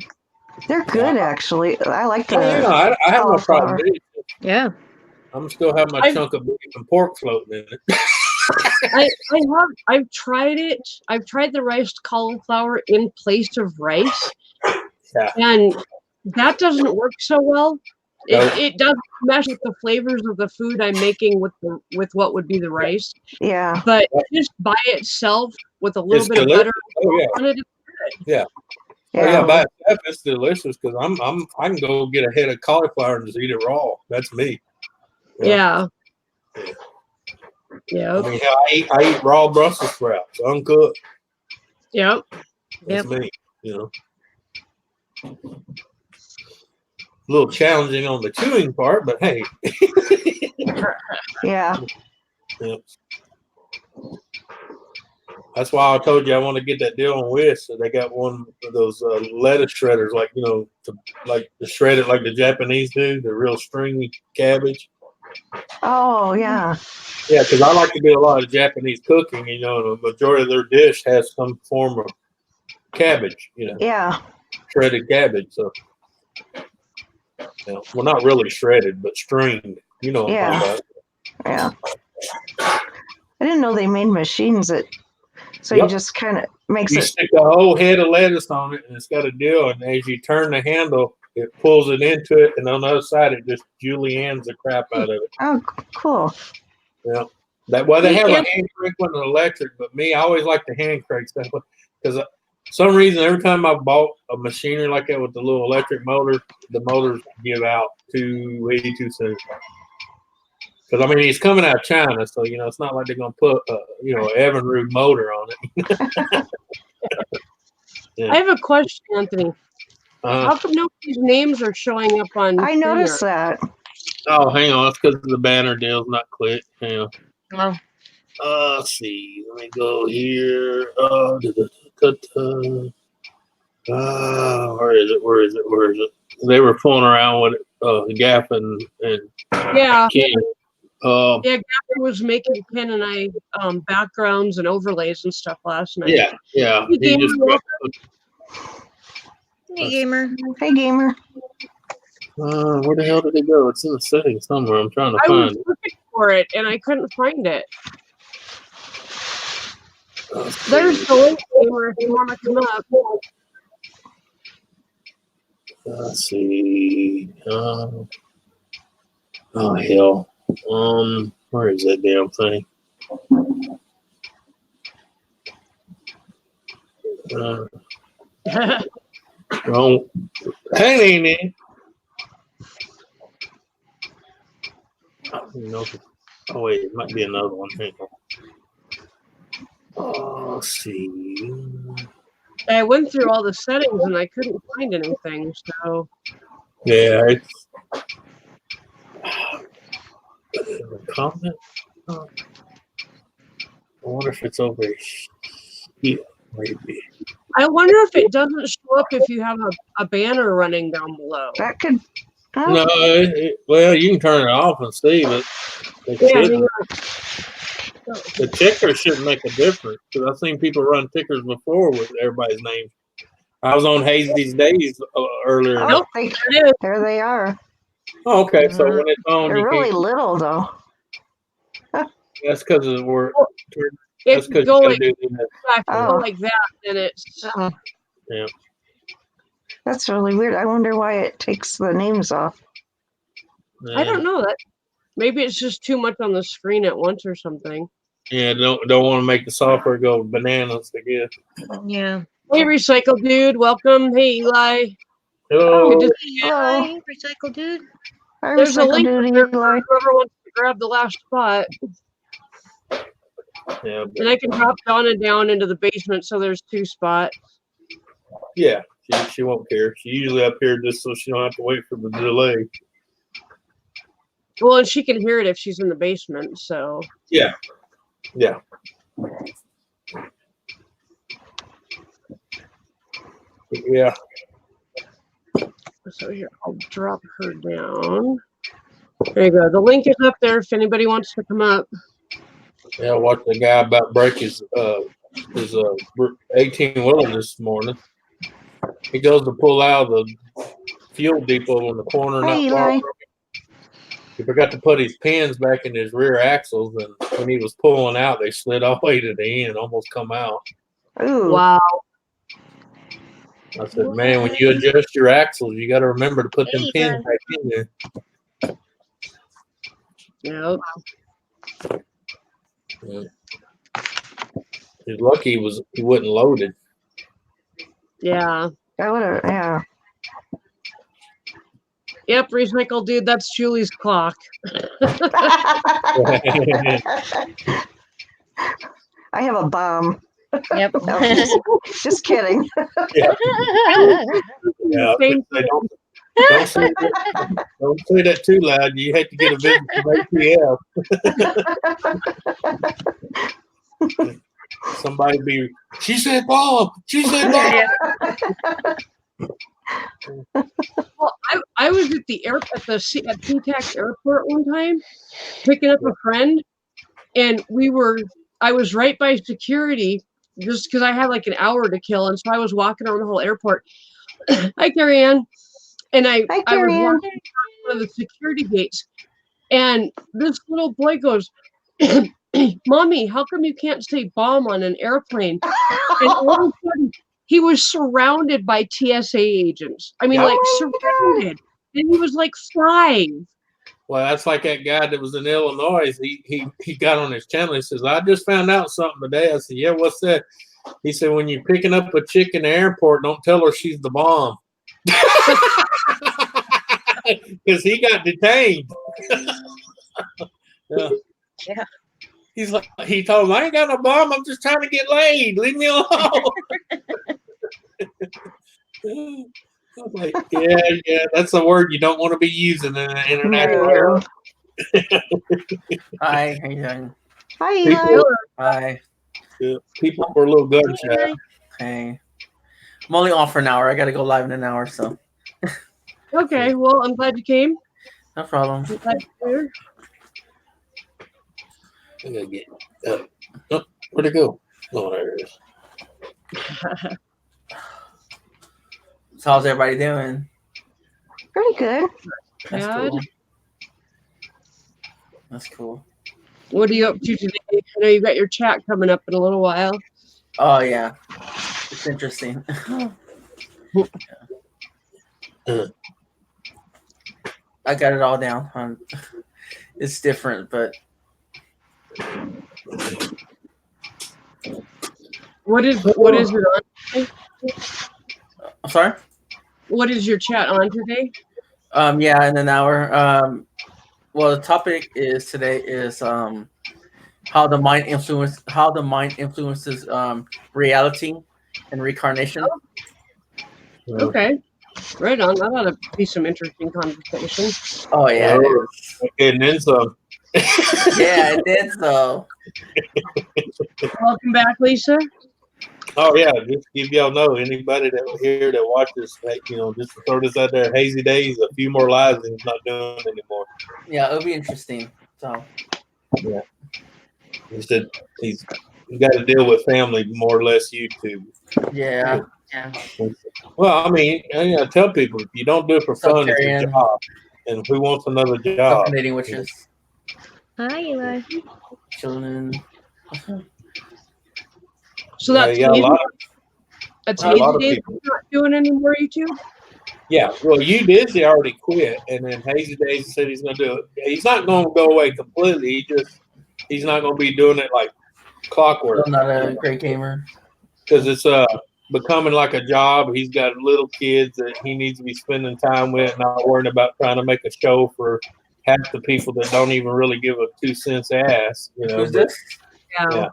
They're good, actually. I like Oh, yeah, the. I have no problem cauliflower. with it. Yeah. I'm still have my chunk of beef and pork floating in it. I've tried it. I've tried the rice cauliflower in place of rice. Yeah. And that doesn't work so well. Nope. It doesn't mesh with the flavors of the food I'm making with what would be the rice. Yeah. But just by itself with a little It's bit of delicious. butter Oh, yeah. on it, it's good. Yeah. Oh, yeah, by itself, it's delicious because I can go get a head of cauliflower and just eat it raw. That's me. Yeah. Yeah. I mean, hell, I eat raw Brussels sprouts, uncooked. Yep. That's me. You know, a little challenging on the chewing part, but hey. Yeah. Yeah. That's why I told you I want to get that deal on Wish. So they got one of those lettuce shredders, like like to shred it like the Japanese do, the real stringy cabbage. Oh, yeah. Yeah, because I like to do a lot of Japanese cooking. You know, the majority of their dish has some form of cabbage. You know, Yeah. shredded cabbage. So, well, not really shredded, but stringed. You know what I'm talking about. Yeah. I didn't know they made machines that. So you just kind of makes You it. stick a whole head of lettuce on it, and it's got a deal. And as you turn the handle, it pulls it into it, and on the other side, it just juliennes the crap out of it. Oh, cool. Yeah. They have a hand crank one and electric, but me, I always like the hand crank stuff because some reason every time I bought a machinery like that with the little electric motor, the motors give out way too soon. Because I mean, it's coming out of China, so it's not like they're gonna put Evinrude motor on it. Yeah. I have a question, Anthony. How come nobody's names are showing up on? I noticed that. Oh, hang on. That's because the banner deal's not clicked. Hang on. Oh. Let's see. Let me go here. Where is it? They were fooling around with Gaff and Yeah. Ken. Gavin was making Ken and I backgrounds and overlays and stuff last night. Yeah. Hey, gamer. Hey, gamer. Where the hell did it go? It's in the settings somewhere. I'm trying to I find was looking for it and I couldn't find it. There's the link, gamer, if you want to come up. Let's see. Oh hell. Where is that damn thing? Well, that ain't it. I don't even know. Oh wait, it might be another one. Hang on. Oh, let's see. I went through all the settings and I couldn't find anything, so. Yeah. It's a comment. I wonder if it's over here. Maybe. I wonder if it doesn't show up if you have a banner running down below. That could. Oh, No, well, you can turn it off and see, but it Yeah, hang shouldn't. on. The ticker shouldn't make a difference because I've seen people run tickers before with everybody's name. I was on Hazy's Days earlier. oh, There it is. there they are. Oh, okay, so when it's on, They're you really can't. little, though. That's because we're. If That's you because go you like, gotta do that. if you go Oh. like that, then it's Oh, Yeah. that's really weird. I wonder why it takes the names off. I don't know that. Maybe it's just too much on the screen at once or something. Yeah, don't want to make the software go bananas. I guess. Yeah. Hey, Recycle Dude, welcome. Hey, Eli. Hello. Good to Hello. Hi, recycle dude. Hi, There's a Recycle link Duty, there for Eli. whoever wants to grab the last spot. Yeah. And I can drop Donna down into the basement, so there's 2 spots. Yeah. She won't care. She's usually up here just so she don't have to wait for the delay. Well, and she can hear it if she's in the basement, so. Yeah. Yeah. Yeah. So here, I'll drop her down. There you go. The link is up there if anybody wants to come up. Yeah. I watched the guy about break his 18-wheeler this morning. He goes to pull out of the fuel depot in the corner, Hi, not far Eli. from him. He forgot to put his pins back in his rear axles, and when he was pulling out, they slid all the way to the end, almost come out. Ooh. Wow. I said, man, when you adjust your axles, you got to remember to put them Hey, pins Ethan. back in there. Yep. Yeah. He's lucky he wasn't loaded. Yeah. I would have, yeah. Yep, Recycle Dude, that's Julie's clock. I have a bomb. Yep. No, just kidding. Yeah. Same They don't say that too loud. You have to get a visit from ATF. Somebody be, she said Bob. She said Bob. Well, I was at the at SeaTac airport one time, picking up a friend, and I was right by security just because I had like an hour to kill, and so I was walking around the whole airport. Hi, Carrie Ann. And I was Carrie-Ann. walking around one of the security gates, and this little boy goes, "Mommy, how come you can't say bomb on an airplane?" And all of a sudden, he was surrounded by TSA agents. I mean, Yeah. like surrounded. And he was like 5. Well, that's like that guy that was in Illinois. He got on his channel. He says, I just found out something today. I said, yeah, what's that? He said, when you're picking up a chick in the airport, don't tell her she's the bomb. Because he got detained. Yeah. Yeah. He's like, he told him, I ain't got no bomb. I'm just trying to get laid. Leave me alone. I'm like, yeah, that's a word you don't want to be using in an international No. Hi, how you doing? Hi, Eli. people. Hi. People were a little gun shy. Hey. I'm only off for an hour. I gotta go live in an hour, so Okay, well, I'm glad you came. no problem. I'm glad you're here. I gotta get where'd it go? Oh, there it is. So how's everybody doing? Pretty good. That's Good. cool. That's cool. What are you up to today? I know you got your chat coming up in a little while. Oh yeah. It's interesting. I got it all down. It's different, but What is it on? I'm sorry? What is your chat on today? Yeah, in an hour. Well, the topic today is how the mind influences reality and reincarnation. Okay. Right on. That ought to be some interesting conversation. Oh yeah, it Oh, is. and then some. Yeah, it did so. Welcome back, Lisa. Oh yeah, just to give y'all know, anybody that here that watches, just to throw this out there, Hazy Days, a few more lives and he's not doing anymore. Yeah, it'll be interesting. So Yeah, he said he's got to deal with family more or less YouTube. yeah. Well, I mean, I tell people if you don't do it for fun, it's a Sectarian. job, and who wants another job? Self-knitting witches. Hi, Eli. Children. So that's yeah, a Hazy. lot That's a Hazy lot of Days. people. Not doing any more YouTube. Yeah, well, you Disney already quit, and then Hazy Days said he's going to do it. He's not going to go away completely. He's not going to be doing it like clockwork. I'm not a great gamer. Because it's becoming like a job. He's got little kids that he needs to be spending time with, not worrying about trying to make a show for half the people that don't even really give a 2 cents ass. Who's this? Yeah.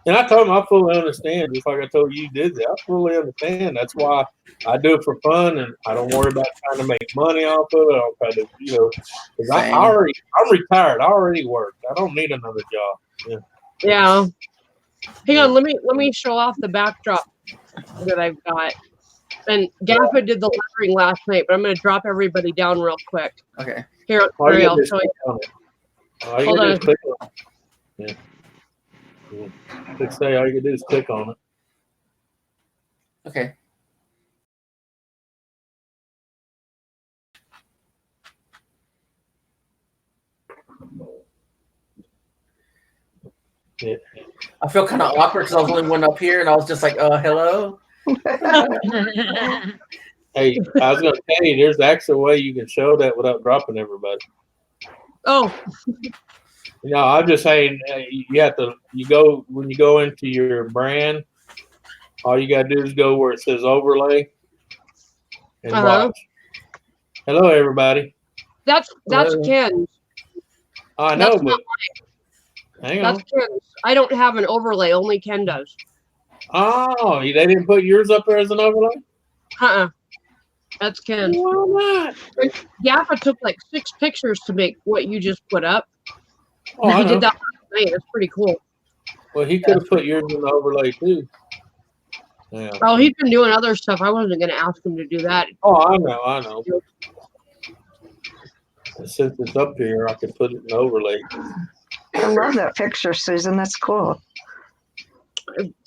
And I told him I fully understand, just like I told you did that. I fully understand. That's why I do it for fun, and I don't worry about trying to make money off of it. I don't try to, because I'm retired. I already work. I don't need another job. Yeah. Hang on, let me show off the backdrop that I've got. And Gaffa did the lettering last night, but I'm going to drop everybody down real quick. Okay. Here, All you I'll gotta do is show you. click on it. All you Hold gotta do on. is click on it. Yeah. Say all you can do is click on it. Okay. Yeah. I feel kind of awkward because I was the only one up here, and I was just like, hello. Hey, I was gonna tell you, there's actually a way you can show that without dropping everybody. Oh, I'm just saying you have to. When you go into your brand, all you gotta do is go where it says overlay and watch. Hello, everybody. that's Hello. Ken's. I know, That's but not hang That's on. Ken's. I don't have an overlay. Only Ken does. Oh, they didn't put yours up there as an overlay? That's Ken's. Why not? Gaffa took like 6 pictures to make what you just put up. Oh, I He know. did that last night. It's pretty cool. Well, he could have put yours in the overlay too. Yeah. Oh, he's been doing other stuff. I wasn't going to ask him to do that. Oh, I know. And since it's up here, I can put it in overlay. I love that picture, Susan. That's cool.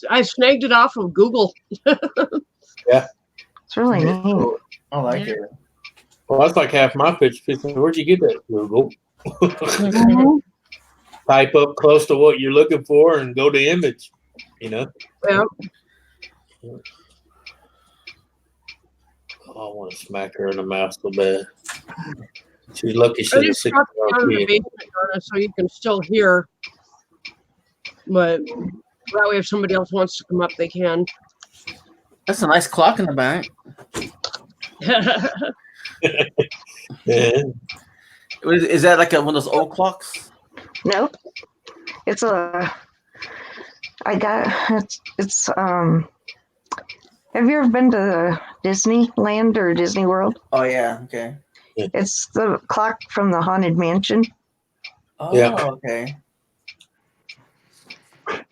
I snagged it off of Google. Yeah. It's really It's neat. cool. I like it. Well, that's like half my picture. Where'd you get that, Google? Type up close to what you're looking for and go to image. Yeah. Oh, I want to smack her in the mouth so bad. She's lucky I she's a just 6 dropped it down in the basement, Donna, so you can still hear. But that way, if somebody else wants to come up, they can. That's a nice clock in the back. Yeah. Is that like one of those old clocks? Nope. It's have you ever been to Disneyland or Disney World? Oh yeah. Okay. It's the clock from the Haunted Mansion. Oh Yeah. okay.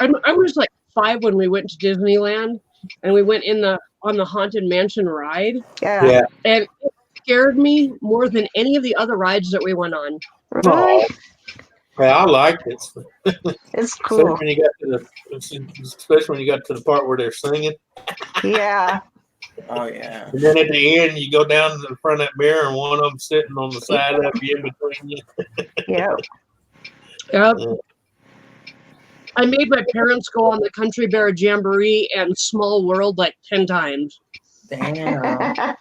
I was like 5 when we went to Disneyland, and we went on the Haunted Mansion ride, Yeah. and it scared me more than any of the other rides that we went on. Really? Yeah, I liked it. It's Especially cool. when you got to the part where they're singing. Yeah. Oh yeah. And then at the end, you go down to the front of that mirror, and one of them sitting on the side of you, in between you. Yep. Yep. Yeah. I made my parents go on the Country Bear Jamboree and Small World like 10 times. Damn.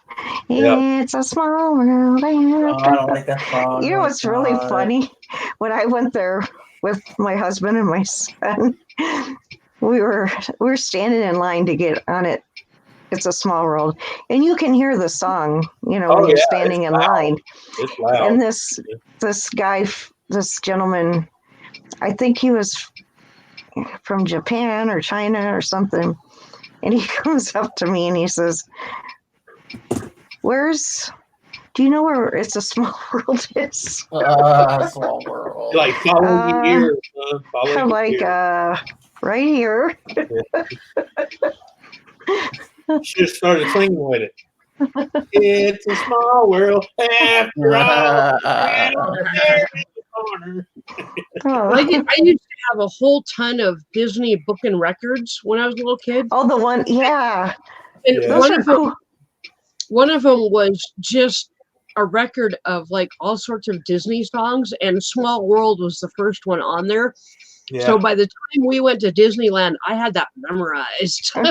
It's a small world. Oh, I don't like that song. You know what's really funny? When I went there with my husband and my son, we were standing in line to get on it. It's a Small World, and you can hear the song, when you're standing in line. It's loud. And this guy, this gentleman, I think he was from Japan or China or something, and he comes up to me and he says, Do you know where It's a Small World is? Small world. Like following years, following Like years. right here. Should have started singing with it. It's a small world after all. There in the corner. Oh. I used to have a whole ton of Disney book and records when I was a little kid. Oh, the one, yeah. And Yeah. Those are cool. one of them was just a record of like all sorts of Disney songs, and Small World was the first one on there. Yeah. So by the time we went to Disneyland, I had that memorized. I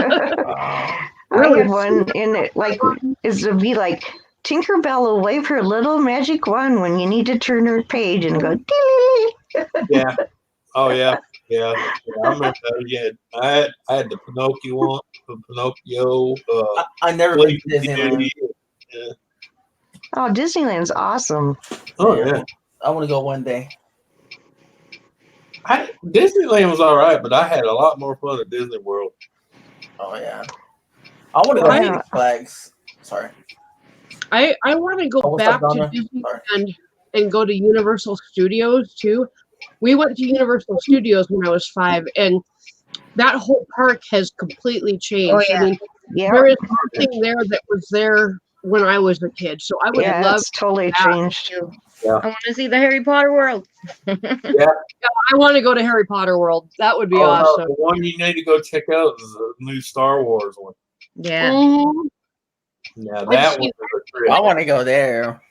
had one in it, like, is to be like, Tinkerbell will wave her little magic wand when you need to turn her page and go, dee. Yeah. Oh yeah. Yeah. I remember that. Yeah. I had the Pinocchio one, the Pinocchio. I never been to Disneyland. Yeah. Oh, Disneyland's awesome. Oh yeah. I want to go one day. Disneyland was all right, but I had a lot more fun at Disney World. Oh yeah. I want to go to Six Flags. Sorry. I want to go what's back up, to Donna? Disneyland and go to Universal Studios too. We went to Universal Studios when I was 5, and that whole park has completely changed. Oh, yeah. I mean, Yeah. there is nothing there that was there when I was a kid. So I would Yeah, love. it's totally changed. I want to see the Harry Potter world. I want to go to Harry Potter World. That would be No, awesome. the one you need to go check out is the new Star Wars one. Yeah. Mhm. Yeah, that one. I want to go there.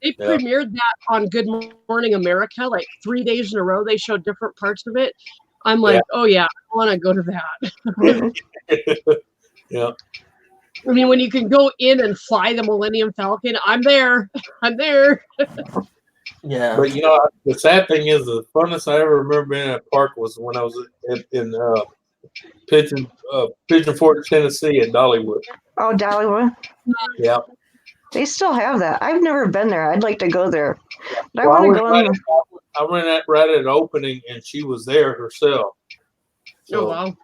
They premiered that on Good Morning America like 3 days in a row. They showed different parts of it. I'm like, oh yeah, I want to go to that. Yeah. I mean, when you can go in and fly the Millennium Falcon, I'm there. I'm there. Yeah. But the sad thing is, the funnest I ever remember being at a park was when I was in Pigeon Forge, Tennessee, at Dollywood. Oh, Dollywood. Yeah. They still have that. I've never been there. I'd like to go there. But Well, I want to go in. I went right at opening, and she was there herself. So, Oh wow.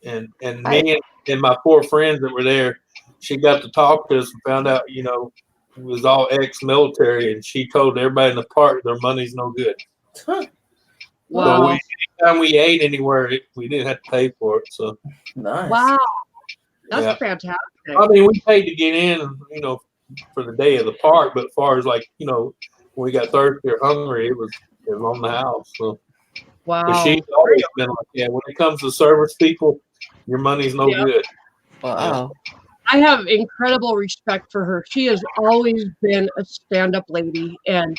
And me and my 4 friends that were there, she got to talk to us and found out, it was all ex-military, and she told everybody in the park their money's no good. Wow. So anytime we ate anywhere, we didn't have to pay for it. So Nice. Wow. That's fantastic. I mean, we paid to get in, for the day of the park, but as far as when we got thirsty or hungry, it was on the house. So. Wow. But she's always been like, when it comes to service people, your money's no good. Wow. I have incredible respect for her. She has always been a stand-up lady, and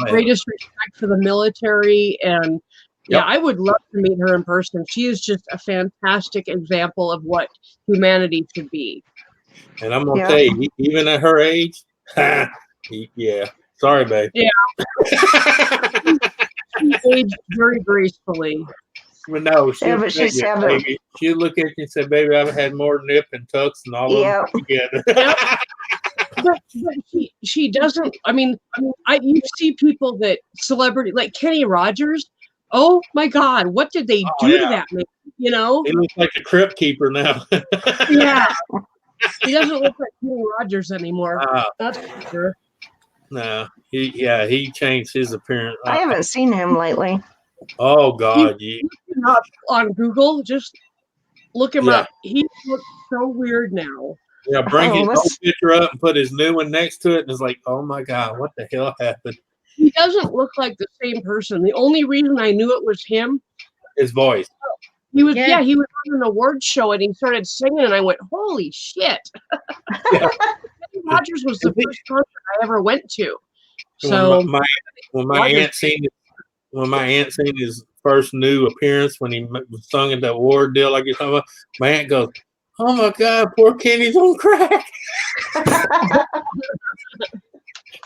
greatest respect for the military. And I would love to meet her in person. She is just a fantastic example of what humanity should be. And I'm gonna tell you, even at her age, sorry, babe. Yeah. She aged very gracefully. But no, Yeah, but she's having. She'll look at you and say, "Baby, I've had more nip and tucks than all of them together." But she doesn't. I mean, you see people that celebrity like Kenny Rogers. Oh my God, what did they do to that man? He looks like a crypt keeper now. Yeah, he doesn't look like Kenny Rogers anymore. That's for sure. No, he changed his appearance. I haven't seen him lately. Oh God, Look him up on Google. Just look him up. He looks so weird now. Yeah, bring his old picture up and put his new one next to it, and it's like, oh my God, what the hell happened? He doesn't look like the same person. The only reason I knew it was him, his voice. He was he was on an awards show and he started singing, and I went, holy shit. Kenny Rogers was the first concert I ever went to. So when my aunt seen his first new appearance when he was sung at the award deal, like you're talking about, my aunt goes, "Oh my God, poor Kenny's on crack."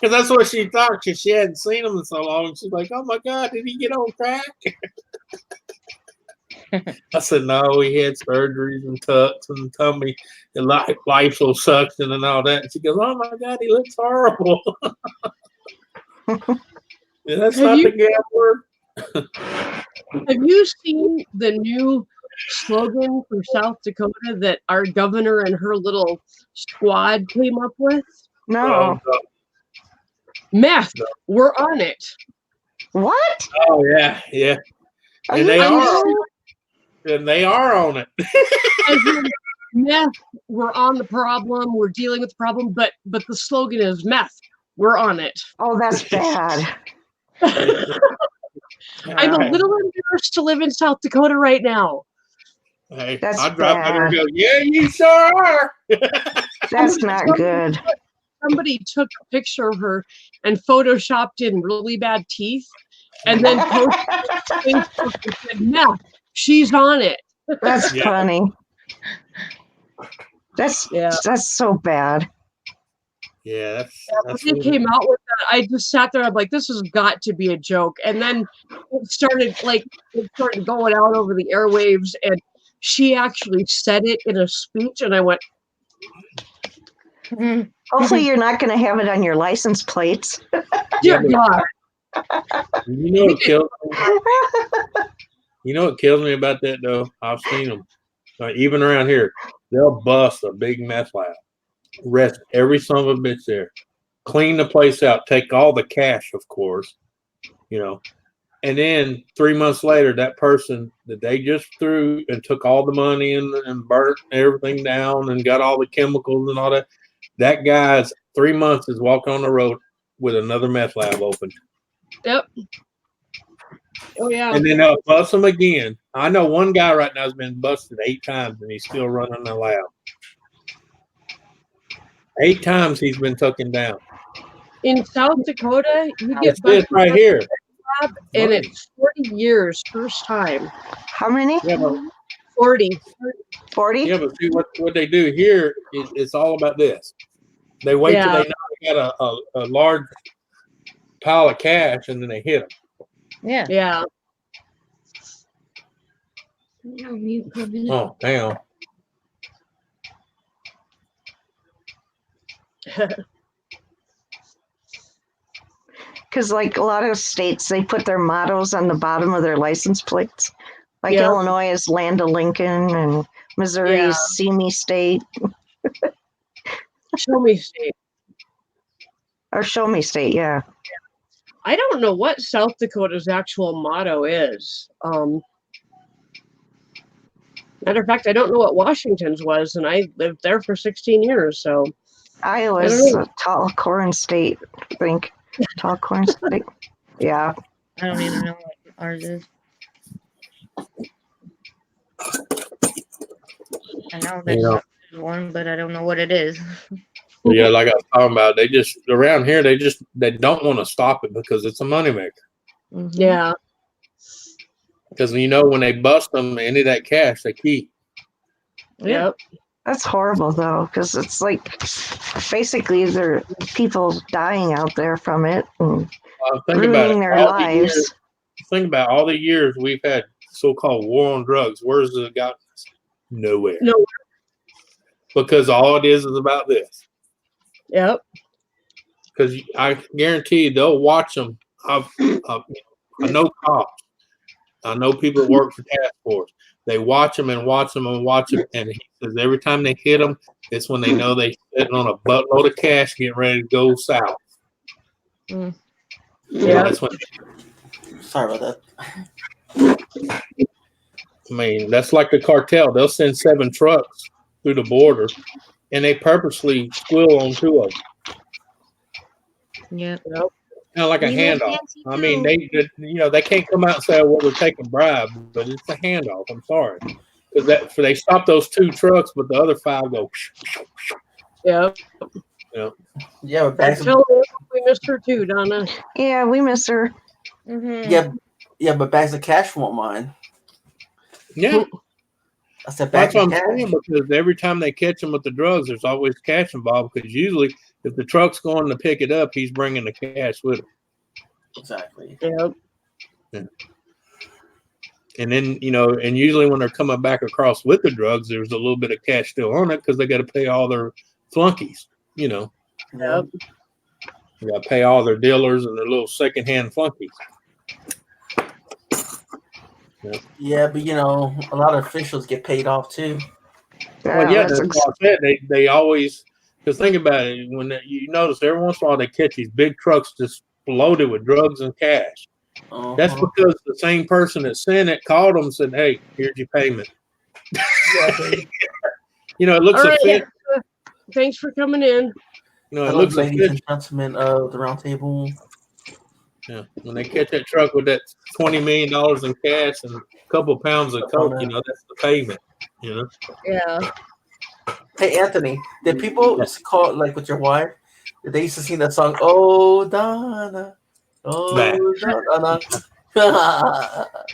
Because that's what she thought, because she hadn't seen him in so long. She's like, "Oh my God, did he get on crack?" I said, "No, he had surgeries and tucks and tummy and lipo suction and all that." And she goes, "Oh my God, he looks horrible." Yeah, that's not the gap word. Have you seen the new slogan for South Dakota that our governor and her little squad came up with? No. Meth. No. We're on it. What? Oh yeah, yeah. Are And you they are. kidding? And they are on it. As in, meth. We're on the problem. We're dealing with the problem. But the slogan is meth. We're on it. Oh, that's bad. I'm a little embarrassed to live in South Dakota right now. Hey, That's I drive by there and bad. go, yeah, you sure are. That's not good. Somebody took a picture of her and photoshopped in really bad teeth and then posted it on Facebook and said, "Meth, she's on it." That's Yeah. funny. That's so bad. Yeah, When that's they came out with that, I just sat there. I'm like, "This has got to be a joke." And then it started going out over the airwaves, and she actually said it in a speech, and I went, Hopefully, you're not going to have it on your license plates. "Dear God." You know what kills me? You know what kills me about that though? I've seen them. Even around here, they'll bust a big meth lab, arrest every son of a bitch there, clean the place out, take all the cash, of course, and then 3 months later, that person that they just threw and took all the money and burnt everything down and got all the chemicals and all that, that guy's 3 months is walking on the road with another meth lab open. Yep. Oh yeah. And then they'll bust them again. I know one guy right now has been busted 8 times and he's still running the lab. 8 times he's been taken down. In South Dakota, you get It's this busted right with here. a lab, and it's 40 years first time. How many? Yeah, but 40. 40? yeah, but see what they do here is it's all about this. They wait till they know they got a large pile of cash and then they hit them. Yeah. Yeah. Oh, damn. Because, like, a lot of states, they put their mottos on the bottom of their license plates. Like Yep. Illinois is Land of Lincoln, and Missouri is See Me State, Show me state. or Show Me State, yeah. I don't know what South Dakota's actual motto is. Matter of fact, I don't know what Washington's was, and I lived there for 16 years. So Iowa's Tall Corn State, I think. Tall Corn State. Yeah. I don't even know what ours is. I know there's one, but I don't know what it is. But yeah, like I was talking about, they just around here they don't want to stop it because it's a moneymaker. Mhm. yeah. Because when they bust them, any of that cash they keep. Yep. That's horrible, though, because it's like basically there are people dying out there from it and Think about ruining it. their All the lives. years- Think about all the years we've had so-called war on drugs. Where's it gotten us? Nowhere. Nowhere. Because all it is about this. Yep. Because I guarantee you they'll watch them. I know cops. I know people that work for task force. They watch them and watch them and watch them. And he says every time they hit them, it's when they know they're sitting on a buttload of cash getting ready to go south. Mm. Yeah. That's when, Sorry about that. I mean, that's like the cartel. They'll send 7 trucks through the border, and they purposely squill on 2 of them. Yep. Yep. Kind of like a We live handoff. fancy I mean, too. they can't come out and say, "Well, we're taking bribes," but it's a handoff. I'm sorry, because they stop those 2 trucks, but the other 5 go. Yep. Yeah, but back Tell her we missed her too, Donna. Yeah, we miss her. Mm-hmm. but bags of cash won't mind. Yeah, I said that's bags what of I'm cash. saying. Because every time they catch them with the drugs, there's always cash involved. Because usually, if the truck's going to pick it up, he's bringing the cash with him. Exactly. Yep. And then, and usually when they're coming back across with the drugs, there's a little bit of cash still on it because they got to pay all their flunkies. Yep. They got to pay all their dealers and their little secondhand flunkies. Yeah, but a lot of officials get paid off too. Well, yeah, that's what I said. They always, because think about it, when you notice every once in a while they catch these big trucks just loaded with drugs and cash. Uh-huh. That's because the same person that sent it called them and said, "Hey, here's your payment." Exactly. It looks All right. official. Thanks for coming in. It looks ladies official. and gentlemen of the round table. Yeah, when they catch that truck with that $20 million in cash and a couple pounds of coke, that's the payment. Yeah. Hey, Anthony, did people call like with your wife? Did they used to sing that song? Oh, Donna. Oh, Donna.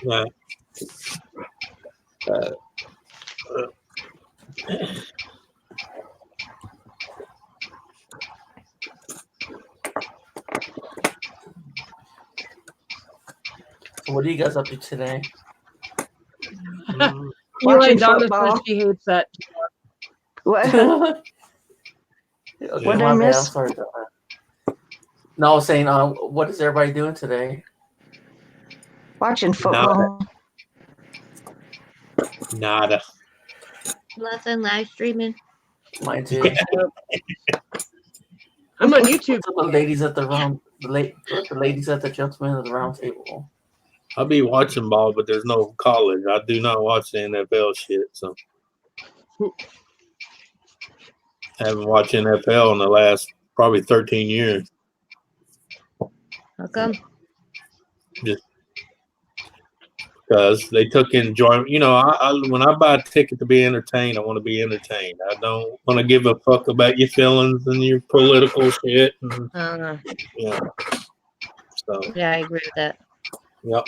Right. So what are you guys up to today? Eli Donna says she hates that. What? Okay, What did I miss? I'm sorry. No, I was saying, what is everybody doing today? Watching football. Nada. Nothing, live streaming. Mine too. I'm on YouTube. The ladies at the ladies at the gentlemen of the round table. I'll be watching ball, but there's no college. I do not watch the NFL shit, so I haven't watched NFL in the last probably 13 years. How come? Just because they took enjoyment. When I buy a ticket to be entertained, I want to be entertained. I don't want to give a fuck about your feelings and your political shit. Yeah. So. Yeah, I agree with that. Yep.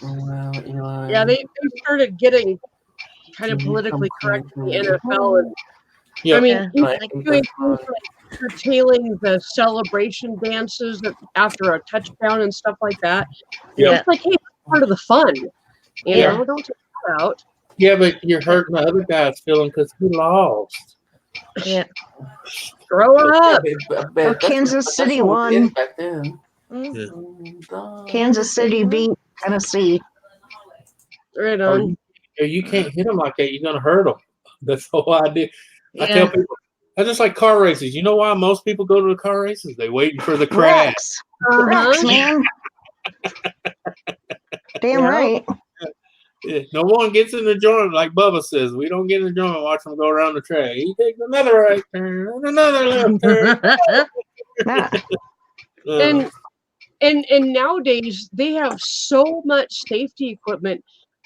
Well, Eli. Yeah, they started getting kind of politically correct in the NFL. And, I mean, doing things like curtailing the celebration dances after a touchdown and stuff like that. Yeah. It's like, hey, it's part of the fun. You know, don't take that out. Yeah, but you're hurting the other guy's feeling because he lost. Yeah. Grow up. Well, Kansas City won. Back then. Kansas City beat Tennessee. Right on. You can't hit them like that. You're going to hurt them. That's the whole idea. I tell people, I just like car races. You know why most people go to the car races? They're waiting for the crash. Wrecks, man. Damn right. Yeah, no one gets in the joint like Bubba says. We don't get in the joint and watch them go around the track. He takes another right turn, another left turn. And nowadays they have so much safety equipment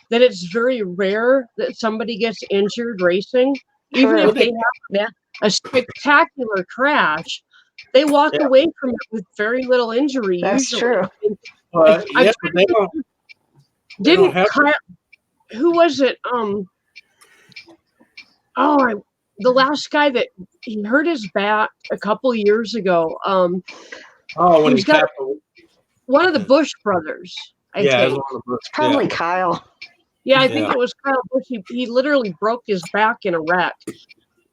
that it's very rare that somebody gets injured racing. Even if they have a spectacular crash, they walk away from it with very little injury. That's usually. True. Didn't Kyle, who was it? The last guy that he hurt his back a couple years ago. When he's got one of the Bush brothers. I think. It's probably Kyle. Yeah, I think it was Kyle Bush. He literally broke his back in a wreck,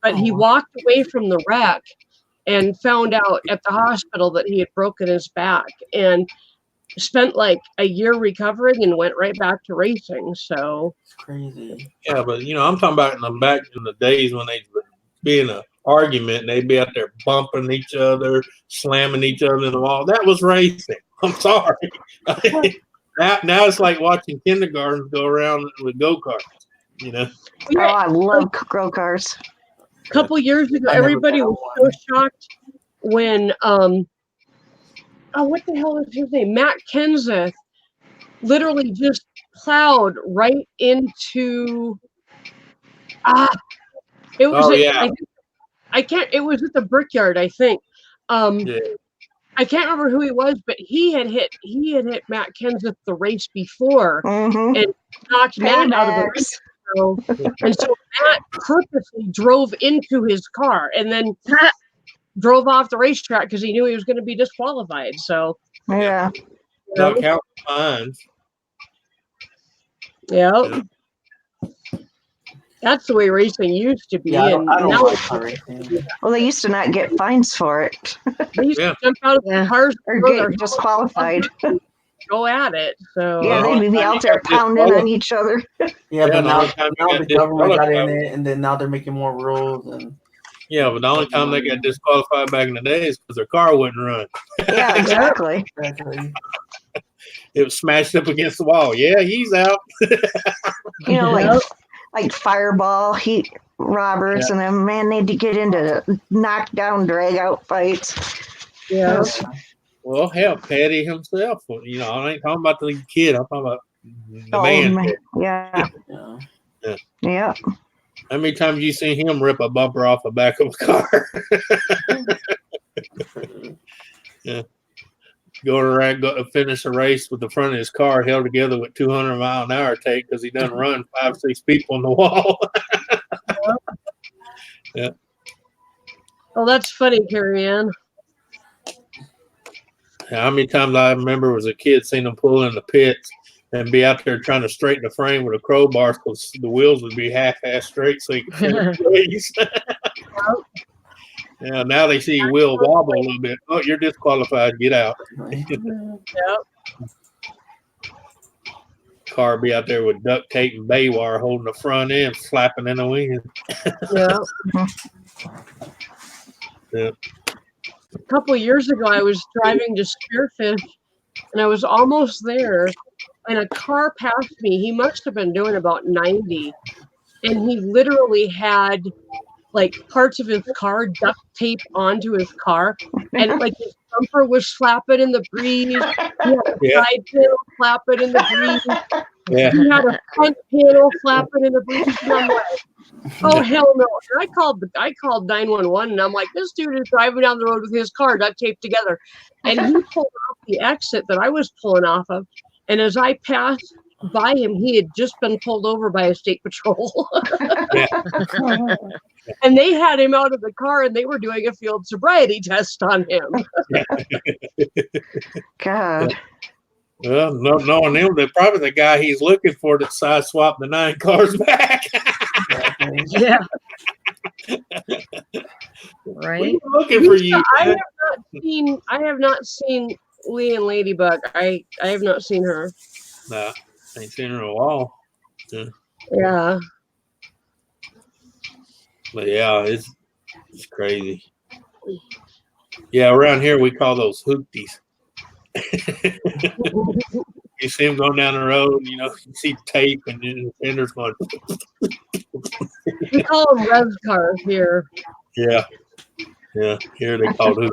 but he walked away from the wreck and found out at the hospital that he had broken his back and spent like a year recovering and went right back to racing. So it's crazy. Yeah, but I'm talking about back in the days when they would be in an argument and they'd be out there bumping each other, slamming each other in the wall. That was racing. I'm sorry. Now it's like watching kindergartens go around with go-karts, Oh, I love go-karts. A couple years ago, everybody was so shocked when, what the hell is his name? Matt Kenseth literally just plowed right into, it was, it was at the Brickyard, I think. I can't remember who he was, but he had hit Matt Kenseth the race before and knocked Matt out of the race. So Matt purposely drove into his car and then drove off the racetrack because he knew he was going to be disqualified. So not count fines. Yeah. That's the way racing used to be. Yeah, I don't like racing. Well, they used to not get fines for it. They used to jump out of the cars or get disqualified. go at it. So Yeah, Well, they'd be time out you there got pounding on disqualified. each other. Yeah, Yeah, but the now, only time you now got the government got in disqualified. it, and then now they're making more rules. And Yeah, but the only time they got disqualified back in the day is because their car wouldn't run. Yeah, exactly. exactly. It was smashed up against the wall. Yeah, he's out. You know, Yep. like Fireball, Heat Roberts, and then man, they'd get into knockdown, drag out fights. yeah, Well, hell, Patty himself. You know, I ain't talking about the kid. I'm talking about the Oh, man. man. Yeah, Yeah. yeah. How many times you seen him rip a bumper off the back of a car? Go finish a race with the front of his car held together with 200 mile an hour take because he doesn't run 5-6 people on the wall. Yeah. Oh, that's funny, Carrie Ann. How many times I remember as a kid seeing him pull in the pits and be out there trying to straighten the frame with a crowbar because the wheels would be half-ass straight so he could finish the race. Yeah, now they see Will wobble a little bit. Oh, you're disqualified. Get out. Yep. Car be out there with duct tape and bay wire holding the front end, flapping in the wind. Yeah. Yeah. A couple of years ago, I was driving to Spearfish, and I was almost there, and a car passed me. He must have been doing about 90, and he literally had like parts of his car duct taped onto his car, and like his bumper was flapping in the breeze. He had a Yeah. side panel flapping in the breeze. Yeah. He had a front panel flapping in the breeze. And I'm like, oh hell no! And I called 911, and I'm like, this dude is driving down the road with his car duct taped together, and he pulled off the exit that I was pulling off of, and as I passed by him, he had just been pulled over by a state patrol. And they had him out of the car, and they were doing a field sobriety test on him. God. Well, no, knowing him, that probably the guy he's looking for that side swapped the 9 cars back. Yeah. Right. We're looking for you. I have not seen Lee and Ladybug. I have not seen her. Nah, ain't seen her in a while. Yeah. But yeah, it's crazy. Yeah, around here we call those hoopties. You see them going down the road, you know, you see tape and then the fender's going. We call them rev cars here. Yeah. Yeah, here they call hoopties.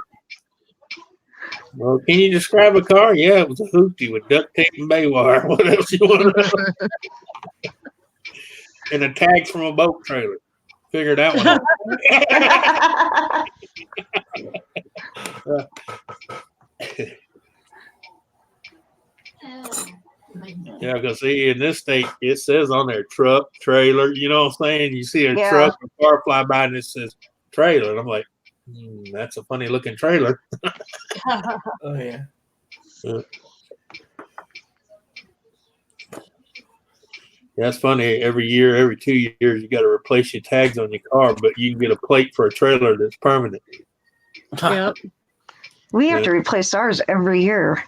Well, can you describe a car? Yeah, it was a hoopty with duct tape and bay wire. What else you want to know? And the tags from a boat trailer. Figure that one out. Yeah, because see, in this state, it says on there truck, trailer. You know what I'm saying? You see a truck or car fly by and it says trailer. And I'm like, that's a funny looking trailer. Oh, yeah. That's funny. Every year, every 2 years, you got to replace your tags on your car, but you can get a plate for a trailer that's permanent. Yep. We have to replace ours every year.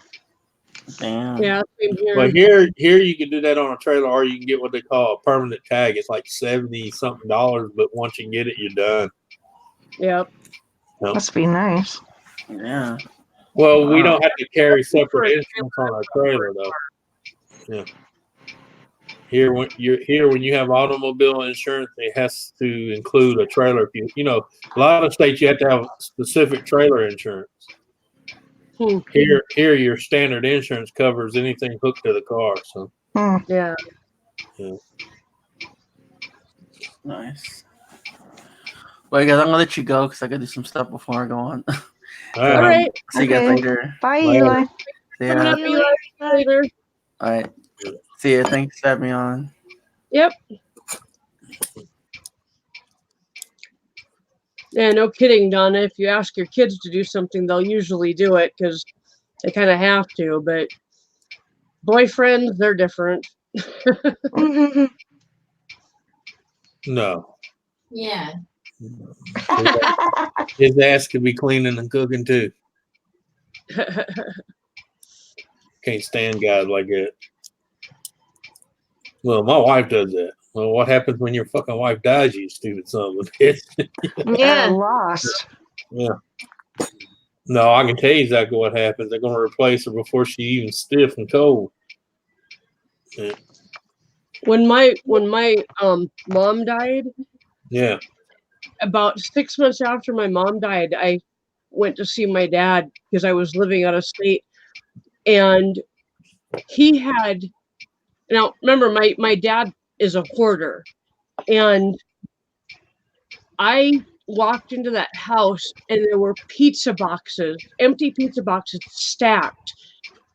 Damn. Yeah, same here. But here you can do that on a trailer, or you can get what they call a permanent tag. It's like $70-something, but once you get it, you're done. Yep. Must be nice. Yeah. Well, we don't have to carry separate insurance on our trailer, though. Yeah. Here, when you have automobile insurance, it has to include a trailer. You know, a lot of states you have to have specific trailer insurance. Here, your standard insurance covers anything hooked to the car. So, yeah. Nice. Well, guys, I'm gonna let you go because I gotta do some stuff before I go on. All right. See you guys later. Bye, Eli. See ya. Later. All right. See ya. Thanks for having me on. Yep. Yeah, no kidding, Donna. If you ask your kids to do something, they'll usually do it because they kind of have to. But boyfriends, they're different. No. Yeah. His ass could be cleaning and cooking too. Can't stand guys like that. Well, my wife does that. Well, what happens when your fucking wife dies, you stupid son of a bitch? Yeah. Lost. Yeah. No, I can tell you exactly what happens. They're going to replace her before she even stiff and cold. Yeah. When my mom died, Yeah. about 6 months after my mom died, I went to see my dad because I was living out of state, and he had. Now remember, my dad is a hoarder, and I walked into that house and there were pizza boxes, empty pizza boxes stacked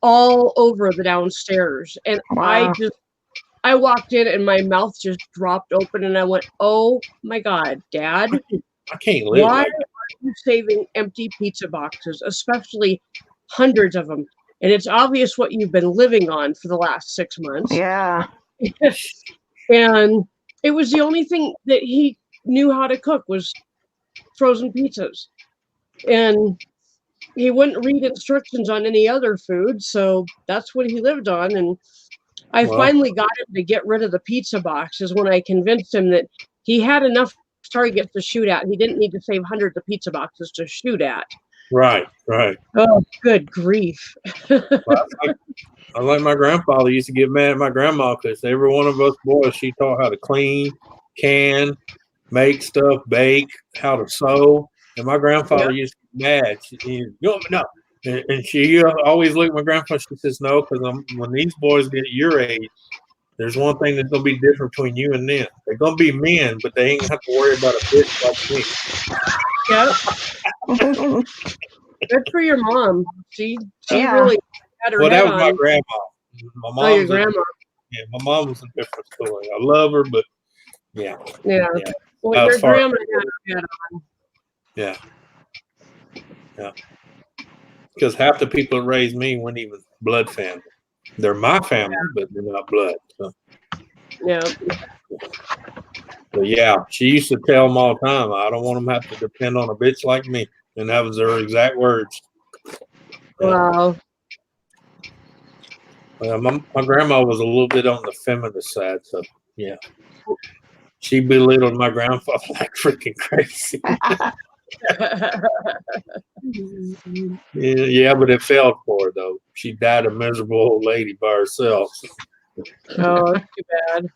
all over the downstairs. And Wow. I walked in and my mouth just dropped open and I went, "Oh my God, Dad, I can't live why like are you saving empty pizza boxes, especially hundreds of them? And it's obvious what you've been living on for the last 6 months." Yeah. And it was the only thing that he knew how to cook was frozen pizzas. And he wouldn't read instructions on any other food, so that's what he lived on. And I Well, finally got him to get rid of the pizza boxes when I convinced him that he had enough targets to shoot at. He didn't need to save hundreds of pizza boxes to shoot at. right. Oh, good grief. Well, I like my grandfather used to get mad at my grandma because every one of us boys, she taught how to clean, can, make stuff, bake, how to sew. And my grandfather used to get mad. No. And she always looked at my grandfather. She says, "No, because when these boys get your age, there's one thing that's going to be different between you and them. They're going to be men, but they ain't going to have to worry about a bitch like me." Yep. Good for your mom. She Yeah. really had her Well, head that was on. my grandma. My Oh, your mom's grandma. yeah, my mom was a different story. I love her, but yeah. Yeah. Yeah. Well, As your far- grandma had her head on. Yeah. Because half the people that raised me weren't even blood family. They're my family, but they're not blood. So. Yeah. But yeah, she used to tell them all the time, "I don't want them to have to depend on a bitch like me." And that was her exact words. Yeah. Wow. My grandma was a little bit on the feminine side, so yeah. She belittled my grandfather like freaking crazy. Yeah, but it failed for her though. She died a miserable old lady by herself. Oh, too bad.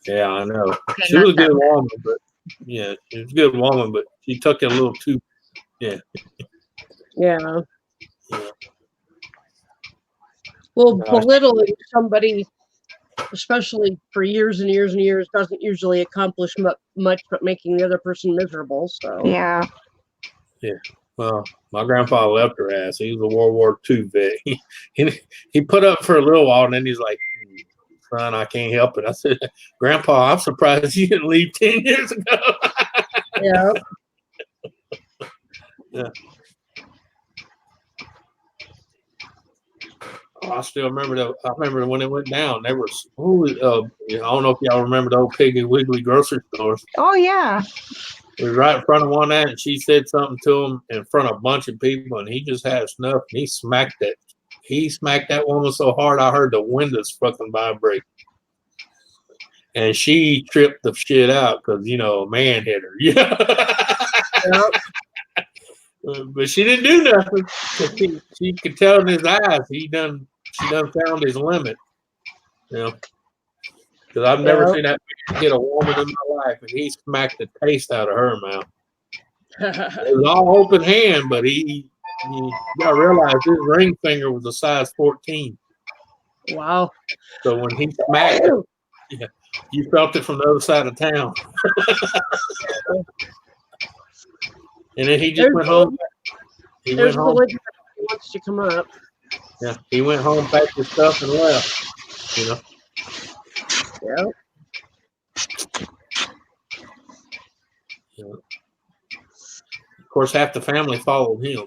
Yeah, I know. Okay, She was a not that good woman, but yeah, she was a good woman, but she took it a little too. Yeah. Yeah. Yeah. Well, Gosh. belittling somebody, especially for years and years and years, doesn't usually accomplish much but making the other person miserable. So, Yeah. Well, my grandfather left her ass. He was a World War II vet. He put up for a little while, and then he's like, "Son, I can't help it." I said, "Grandpa, I'm surprised you didn't leave 10 years ago." yeah. Yeah. Oh, I still remember that. I remember when it went down. There was, I don't know if y'all remember the old Piggly Wiggly grocery stores. Oh, yeah. It was right in front of one of that, and she said something to him in front of a bunch of people, and he just had snuff, and he smacked it. He smacked that woman so hard, I heard the windows fucking vibrate. And she tripped the shit out because, a man hit her. Yeah. But she didn't do nothing. She could tell in his eyes she done found his limit. Because I've never seen that man hit a woman in my life, and he smacked the taste out of her mouth. It was all open hand, but you gotta realize his ring finger was a size 14. Wow. So when he smacked it, you felt it from the other side of town. And then he just went home. He went home. He wants to come up. Yeah, he went home, packed his stuff, and left. Yeah. Of course, half the family followed him.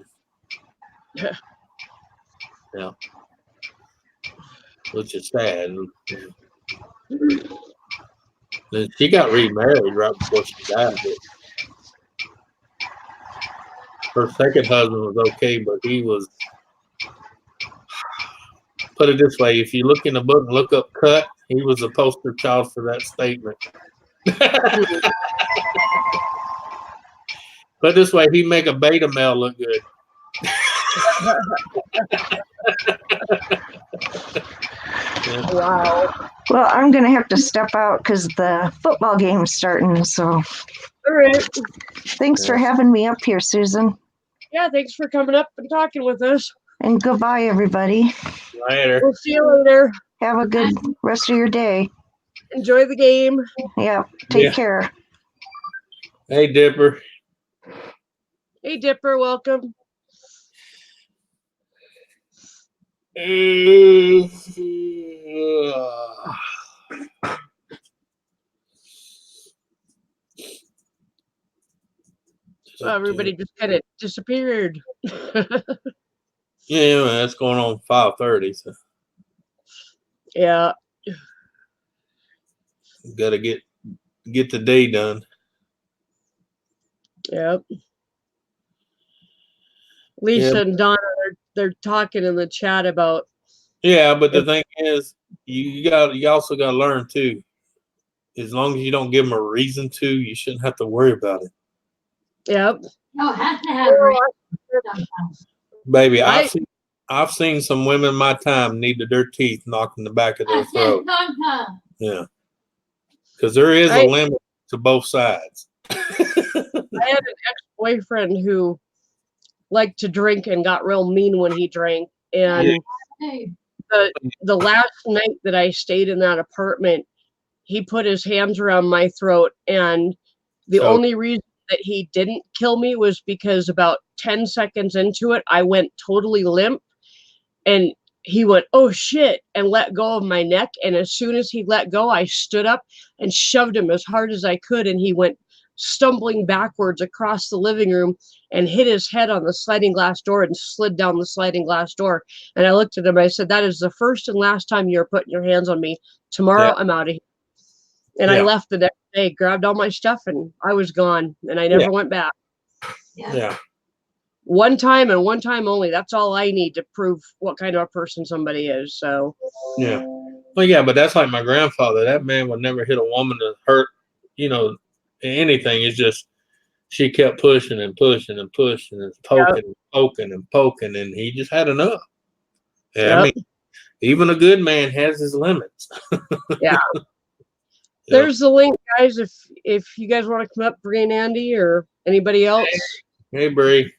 Yeah. Which is sad. Then she got remarried right before she died. Her second husband was okay, but he was put it this way: if you look in the book and look up "cut," he was a poster child for that statement. Put it this way: he make a beta male look good. Wow. Well, I'm going to have to step out because the football game's starting. So All right. thanks for having me up here, Susan. Yeah, thanks for coming up and talking with us. And goodbye, everybody. Later. We'll see you later. Have a good rest of your day. Enjoy the game. Yeah, take Yeah. care. Hey, Dipper. Hey, Dipper, welcome. Well, everybody just kind of disappeared. Yeah, that's going on 5:30. So Yeah. got to get the day done. Yep. Lisa Yeah. and Donna, they're talking in the chat about. Yeah, but the thing is, you also got to learn too. As long as you don't give them a reason to, you shouldn't have to worry about it. Yep. No, it has to have reason. Baby, I've seen some women in my time need their teeth knocked in the back of their throat. Yeah, because there is a limit to both sides. I had an ex-boyfriend who liked to drink and got real mean when he drank. And the last night that I stayed in that apartment, he put his hands around my throat. And the only reason that he didn't kill me was because about 10 seconds into it, I went totally limp. And he went, "Oh, shit," and let go of my neck. And as soon as he let go, I stood up and shoved him as hard as I could. And he went stumbling backwards across the living room and hit his head on the sliding glass door and slid down the sliding glass door. And I looked at him. I said, "That is the first and last time you're putting your hands on me. Tomorrow, I'm out of here." And I left the next day, grabbed all my stuff, and I was gone. And I never went back. Yeah. One time and one time only. That's all I need to prove what kind of a person somebody is. So. Yeah. Well, yeah, but that's like my grandfather. That man would never hit a woman to hurt, anything. It's just she kept pushing and pushing and pushing and poking and poking and poking, and he just had enough. Yeah, I mean, even a good man has his limits. Yeah. There's the link, guys. If you guys want to come up, Bree and Andy or anybody else. Hey, Bree.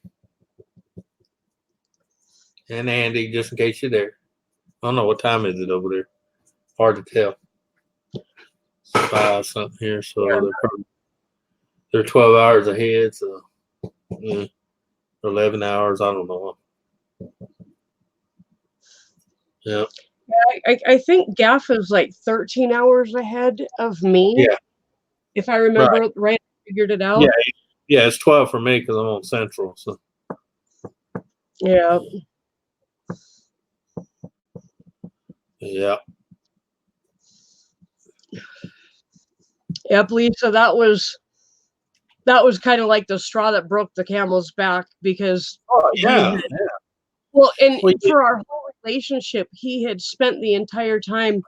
And Andy, just in case you're there. I don't know what time is it over there. Hard to tell. 5 something here, so they're 12 hours ahead, so 11 hours. I don't know. Yeah. I think Gaff is like 13 hours ahead of me. Yeah. If I remember right, I figured it out. Yeah, it's 12 for me because I'm on Central. So. Yeah. Yeah. Yep, Lisa, that was kind of like the straw that broke the camel's back because well, and for our whole relationship, he had spent the entire time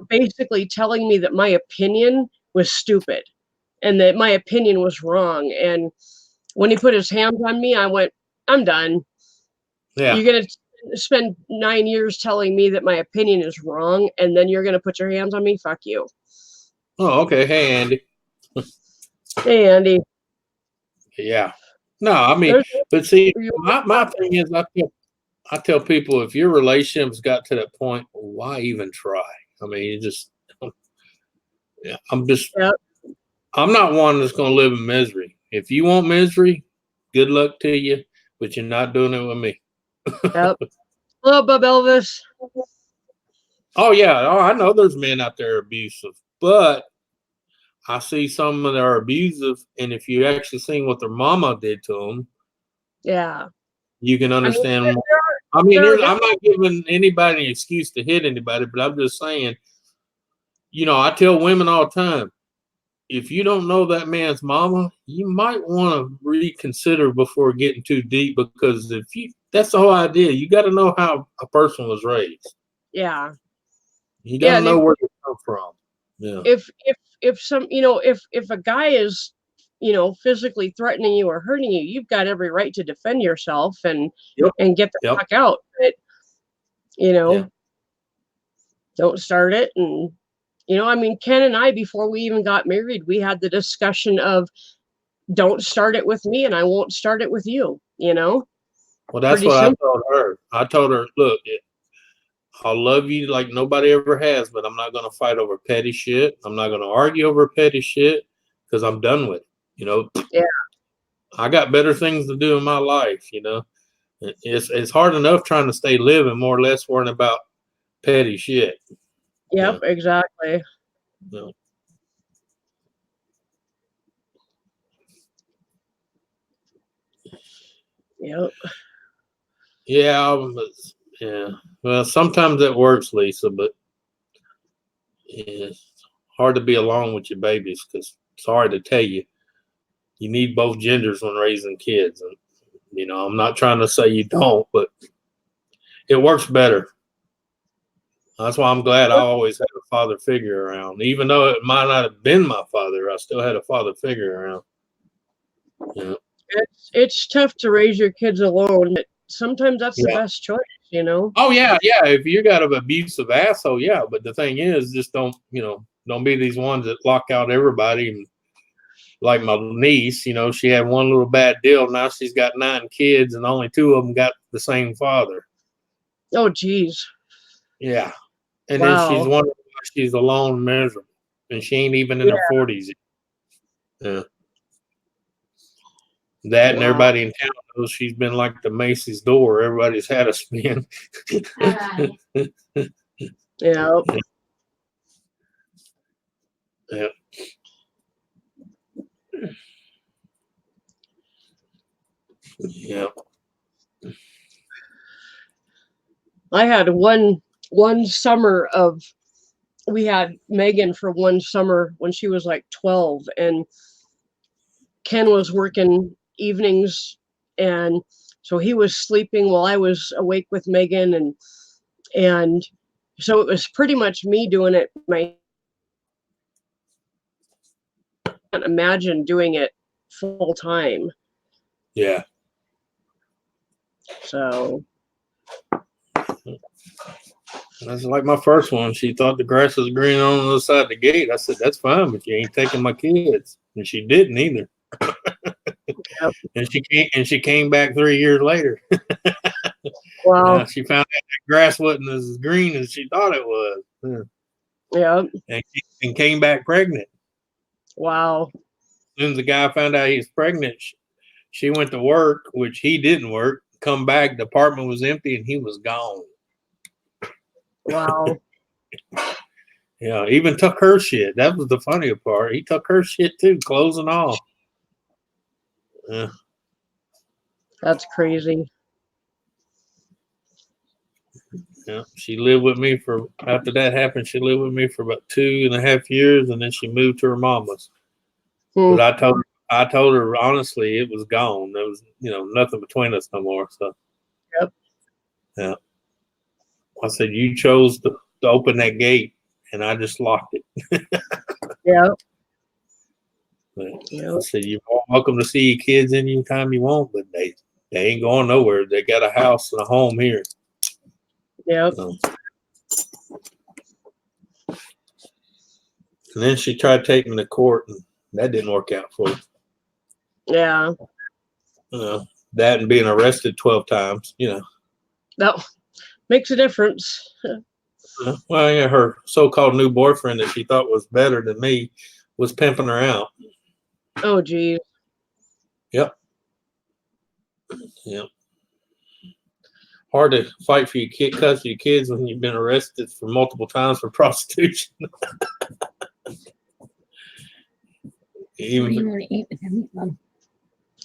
basically telling me that my opinion was stupid and that my opinion was wrong. And when he put his hands on me, I went, "I'm done. Yeah. You're going to spend 9 years telling me that my opinion is wrong, and then you're going to put your hands on me? Fuck you." Oh, okay. Hey, Andy. Hey, Andy. Yeah. No, I mean, but see, my thing is, I tell people, if your relationship's got to that point, why even try? I mean, you just, I'm not one that's going to live in misery. If you want misery, good luck to you, but you're not doing it with me. Yep. Hello, Bub Elvis. Oh, yeah. Oh, I know there's men out there abusive, but I see some that are abusive, and if you actually seen what their mama did to them, you can understand. I'm not giving anybody an excuse to hit anybody, but I'm just saying, I tell women all the time, if you don't know that man's mama, you might want to reconsider before getting too deep, because if that's the whole idea. You got to know how a person was raised. Yeah. You got to Yeah, know where they come from. Yeah. If some, if a guy is, physically threatening you or hurting you, you've got every right to defend yourself and get the Yep. fuck out. But, Yeah. don't start it. And, Ken and I, before we even got married, we had the discussion of don't start it with me and I won't start it with you, Well, that's Pretty what simple. I told her. I told her, look, I'll love you like nobody ever has, but I'm not going to fight over petty shit. I'm not going to argue over petty shit because I'm done with it. Yeah. I got better things to do in my life. It's hard enough trying to stay living, more or less worrying about petty shit. Yep, exactly. Yeah. Yep. Yeah, yeah. Well, sometimes that works, Lisa, but it's hard to be alone with your babies because sorry to tell you, you need both genders when raising kids. And I'm not trying to say you don't, but it works better. That's why I'm glad I always had a father figure around. Even though it might not have been my father, I still had a father figure around. Yeah. It's tough to raise your kids alone, but sometimes that's the best choice, Oh yeah. If you got an abusive asshole, yeah. But the thing is, just don't be these ones that lock out everybody. And like my niece, she had one little bad deal. Now she's got 9 kids, and only 2 of them got the same father. Oh, geez. Yeah. And Wow. then she's wondering why she's alone and miserable, and she ain't even in her 40s. Yeah. That and everybody in town knows she's been like the Macy's door. Everybody's had a spin. Yeah. Yeah. Yeah. I had one summer we had Megan for one summer when she was like 12, and Ken was working evenings, and so he was sleeping while I was awake with Megan, and so it was pretty much me doing it. I can't imagine doing it full time. Yeah. So that's like my first one. She thought the grass was green on the other side of the gate. I said, that's fine, but you ain't taking my kids. And she didn't either. Yep. And she came back 3 years later. Wow. She found out that grass wasn't as green as she thought it was. Yeah. And came back pregnant. Wow. As soon as the guy found out he was pregnant, she went to work, which he didn't work. Come back, the apartment was empty, and he was gone. Wow. Yeah, even took her shit. That was the funnier part. He took her shit too, clothes and all. Yeah. That's crazy. Yeah, she lived with me after that happened, she lived with me for about 2.5 years, and then she moved to her mama's. But I told her honestly it was gone. There was, nothing between us no more. So Yep. Yeah. I said, you chose to open that gate, and I just locked it. Yeah. I said, you're welcome to see your kids any time you want, but they ain't going nowhere. They got a house and a home here. Yep. And then she tried to take me to court, and that didn't work out for her. Yeah. That and being arrested 12 times, That makes a difference. Well, yeah, her so-called new boyfriend that she thought was better than me was pimping her out. Oh, geez. Yep. Hard to fight for your custody of kids when you've been arrested for multiple times for prostitution. What do you want to eat with them?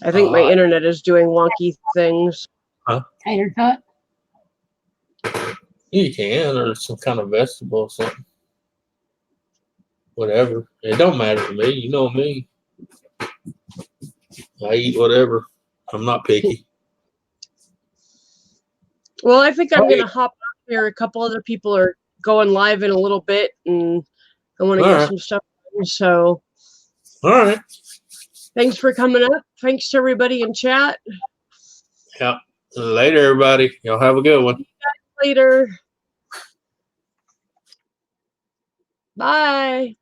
I think my internet is doing wonky things. Huh? Tater tot? You can, or some kind of vegetable or something. Whatever. It don't matter to me. You know me. I eat whatever. I'm not picky. Well, I think I'm Hey. gonna hop out here. A couple other people are going live in a little bit, and I want to All get right. some stuff done. So All right. thanks for coming up. Thanks to everybody in chat. Yeah. Later, everybody. Y'all have a good one. Later. Bye.